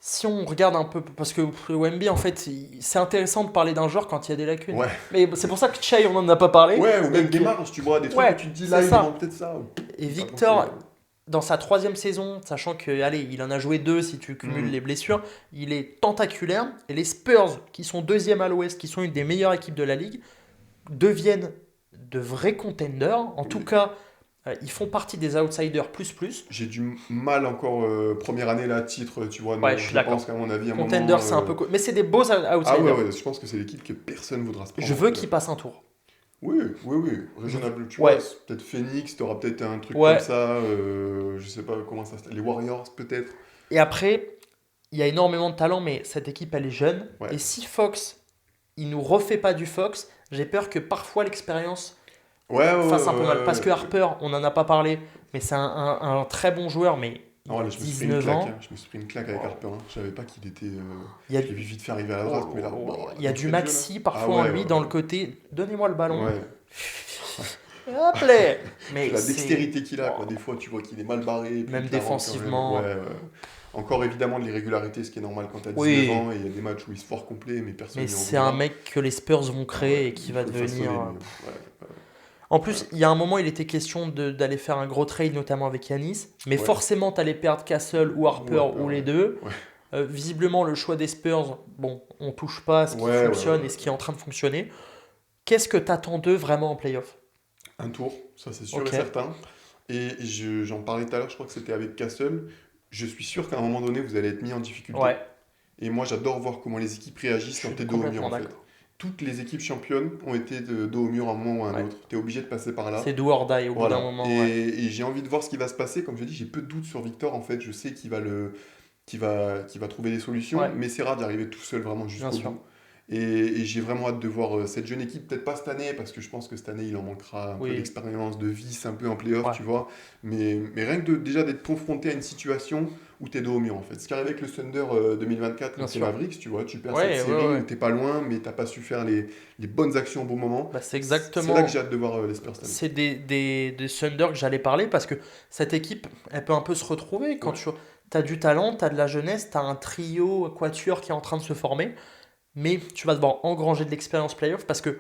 Si on regarde un peu, parce que Wemby, en fait, c'est intéressant de parler d'un joueur quand il y a des lacunes. Ouais. Mais c'est pour ça que Shea, on n'en a pas parlé. Ouais, ou même des marges, tu vois, des trucs où tu te dis là, il manque peut-être ça. Et Victor, dans sa 3e saison, sachant que, allez, il en a joué 2 si tu cumules les blessures, il est tentaculaire. Et les Spurs, qui sont 2e à l'Ouest, qui sont une des meilleures équipes de la ligue, deviennent de vrais contenders. En tout cas, ils font partie des outsiders plus. J'ai du mal encore, première année là, titre, tu vois. Ouais, je suis d'accord. Pense qu'à mon avis, Contender, c'est un peu... Mais c'est des beaux outsiders. Ah ouais, je pense que c'est l'équipe que personne ne voudra se prendre. Je veux qu'il passe un tour. Oui, raisonnable. Tu vois, peut-être Phoenix, tu auras peut-être un truc comme ça, je sais pas comment ça se... Les Warriors, peut-être. Et après, il y a énormément de talent, mais cette équipe, elle est jeune. Ouais. Et si Fox, il nous refait pas du Fox, j'ai peur que parfois l'expérience fasse un peu mal. Parce que Harper, on n'en a pas parlé, mais c'est un très bon joueur, mais il a 19 ans. Je me suis pris une claque avec Harper. Je savais pas qu'il était... Je l'ai vu vite fait arriver à la droite. Mais là, il y a du maxi parfois en lui dans le côté. Donnez-moi le ballon. Hop là. Mais la dextérité qu'il a, quoi. Des fois, tu vois qu'il est mal barré. Même défensivement. Encore évidemment de l'irrégularité, ce qui est normal quand tu as 19 ans, et il y a des matchs où il se fort complet, mais personne. Mais c'est un mec que les Spurs vont créer et qui va devenir... En plus, il y a un moment, il était question d'aller faire un gros trade, notamment avec Giannis, mais forcément, tu allais perdre Castle ou Harper ou les deux. Visiblement, le choix des Spurs, bon, on touche pas à ce qui Ouais, ouais, fonctionne ouais. et ce qui est en train de fonctionner. Qu'est-ce que tu attends d'eux vraiment en playoff? Un tour, ça c'est sûr et Ok. certain. Et j'en parlais tout à l'heure, je crois que c'était avec Castle. Je suis sûr qu'à un moment donné, vous allez être mis en difficulté. Ouais, Et moi, j'adore voir comment les équipes je réagissent quand suis t'es dos au mur, complètement en fait. d'accord. Toutes les équipes championnes ont été de dos au mur à un moment ou à un Ouais. autre. T'es obligé de passer par là. C'est do or die au bout d'un Voilà. moment, ouais. Et j'ai envie de voir ce qui va se passer. Comme je dis, j'ai peu de doutes sur Victor, en fait. Je sais qu'il va trouver des solutions, Ouais, mais c'est rare d'y arriver tout seul vraiment bien jusqu'au sûr. bout. Et j'ai vraiment hâte de voir cette jeune équipe, peut-être pas cette année, parce que je pense que cette année, il en manquera un peu Oui, d'expérience, de vis un peu en playoff, ouais, tu vois. Mais rien que déjà d'être confronté à une situation où t'es dos au mur, en fait. Ce qui arrive avec le Thunder 2024 bien contre les sûr. Mavericks, tu vois, tu perds cette Ouais, ouais, série où ouais. t'es pas loin, mais t'as pas su faire les bonnes actions au bon moment. Bah, c'est C'est là que j'ai exactement. hâte de voir les Spurs cette année. C'est des Thunder que j'allais parler parce que cette équipe, elle peut un peu se retrouver quand Ouais, tu as du talent, tu as de la jeunesse, tu as un trio quatuor qui est en train de se former, mais tu vas devoir engranger de l'expérience playoff parce que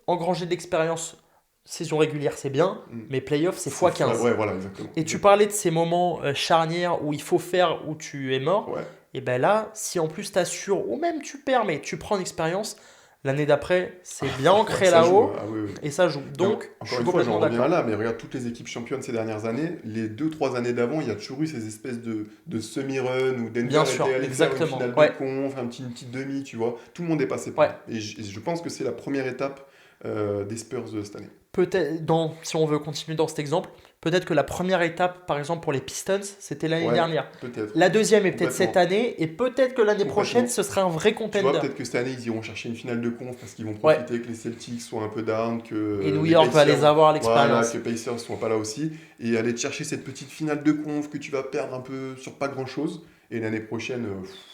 engranger de l'expérience saison régulière, c'est bien, mm. mais playoff, c'est C'est x15. ouais, voilà, exactement. Et tu parlais de ces moments charnières où il faut faire, où tu es mort. Ouais. Et ben là, si en plus tu assures, ou même tu perds, mais tu prends l'expérience, l'année d'après, c'est bien Ouais, ancré ça joue, hein. là-haut Ah oui, oui. et ça joue. Mais Donc, je encore suis une fois, j'en complètement reviens d'accord. là, mais regarde toutes les équipes championnes ces dernières années, les 2 3 années d'avant, il y a toujours eu ces espèces de semi-run où Denver Bien était sûr, allé faire une exactement. finale de Ouais, conf, une petite demi, tu vois. Tout le monde est passé par ouais. là. Et je pense que c'est la première étape des Spurs de cette année. Peut-être, si on veut continuer dans cet exemple, peut-être que la première étape, par exemple pour les Pistons, c'était l'année Ouais, dernière. peut-être. La deuxième est peut-être cette Complètement. année, et peut-être que l'année prochaine, Complètement. ce sera un vrai Tu vois, contender. peut-être que cette année, ils iront chercher une finale de conf parce qu'ils vont Ouais. profiter que les Celtics soient un peu down, que Et New les York va les Pacers, avoir à voilà, que l'expérience. les Pacers soient pas là aussi, et aller te chercher cette petite finale de conf que tu vas perdre un peu sur pas grand-chose, et l'année prochaine,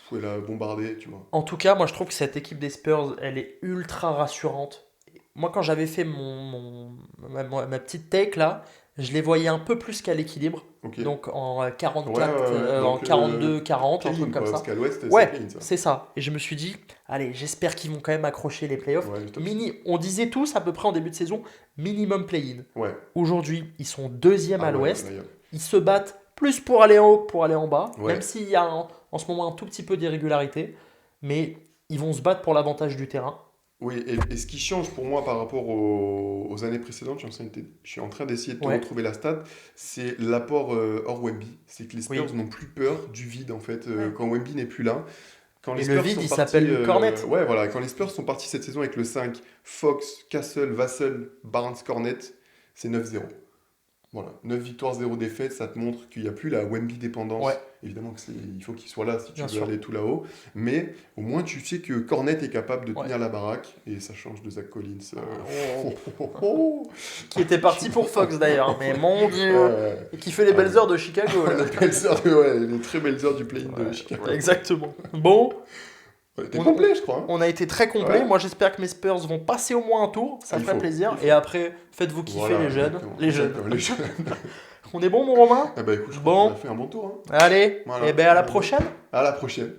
faut la bombarder, tu vois. En tout cas, moi je trouve que cette équipe des Spurs, elle est ultra rassurante. Moi, quand j'avais fait ma petite take là, je les voyais un peu plus qu'à l'équilibre. Ok. Donc en Ouais, ouais, 44, ouais. en Donc, 42-40, un truc play-in, comme quoi, parce ça. qu'à l'ouest, c'est Ouais, play-in, ça. c'est ça. Et je me suis dit, allez, j'espère qu'ils vont quand même accrocher les playoffs. Ouais, le top 6. On disait tous à peu près en début de saison, minimum play-in. Ouais. Aujourd'hui, ils sont deuxième Ah à ouais, là, l'ouest. y a- Ils se battent plus pour aller en haut que pour aller en bas, même Ouais. s'il y a en ce moment un tout petit peu d'irrégularité. Mais ils vont se battre pour l'avantage du terrain. Oui, et ce qui change pour moi par rapport aux années précédentes, je suis en train d'essayer de te Ouais, retrouver la stat, c'est l'apport hors Wemby. C'est que les Spurs oui. n'ont plus peur du vide, en fait, Ouais. quand Wemby n'est plus là. Quand les Et le Spurs vide, sont il partis, s'appelle Cornet. ouais, voilà, quand les Spurs sont partis cette saison avec le 5, Fox, Castle, Vassell, Barnes, Cornet, c'est 9-0. Voilà, 9 victoires, 0 défaites, ça te montre qu'il n'y a plus la Wemby Ouais, dépendance. Évidemment il faut qu'il soit là si tu bien veux sûr. aller tout là-haut. Mais au moins tu sais que Cornet est capable de Ouais. tenir la baraque et ça change de Zach Collins. Oh. Oh. Qui était parti pour Fox d'ailleurs, mais mon Dieu. Ouais. Et qui fait les Ah, belles heures de Chicago là. les très belles heures du play-in de Ouais, Chicago. ouais, exactement. Bon, Ouais, t'es on, complet, je crois. Hein. on a été très complet. Ouais. Moi, j'espère que mes Spurs vont passer au moins un tour. Ça Ah, il ferait faut, plaisir. il faut. Et après, faites-vous kiffer Voilà, les jeunes. exactement. Les jeunes. Exactement, les jeunes. On est bon, mon Romain? Ah bah écoute, je crois qu'on Bon, a fait un bon tour. Hein. allez. Voilà. Et ben à la Bon. prochaine. À la prochaine.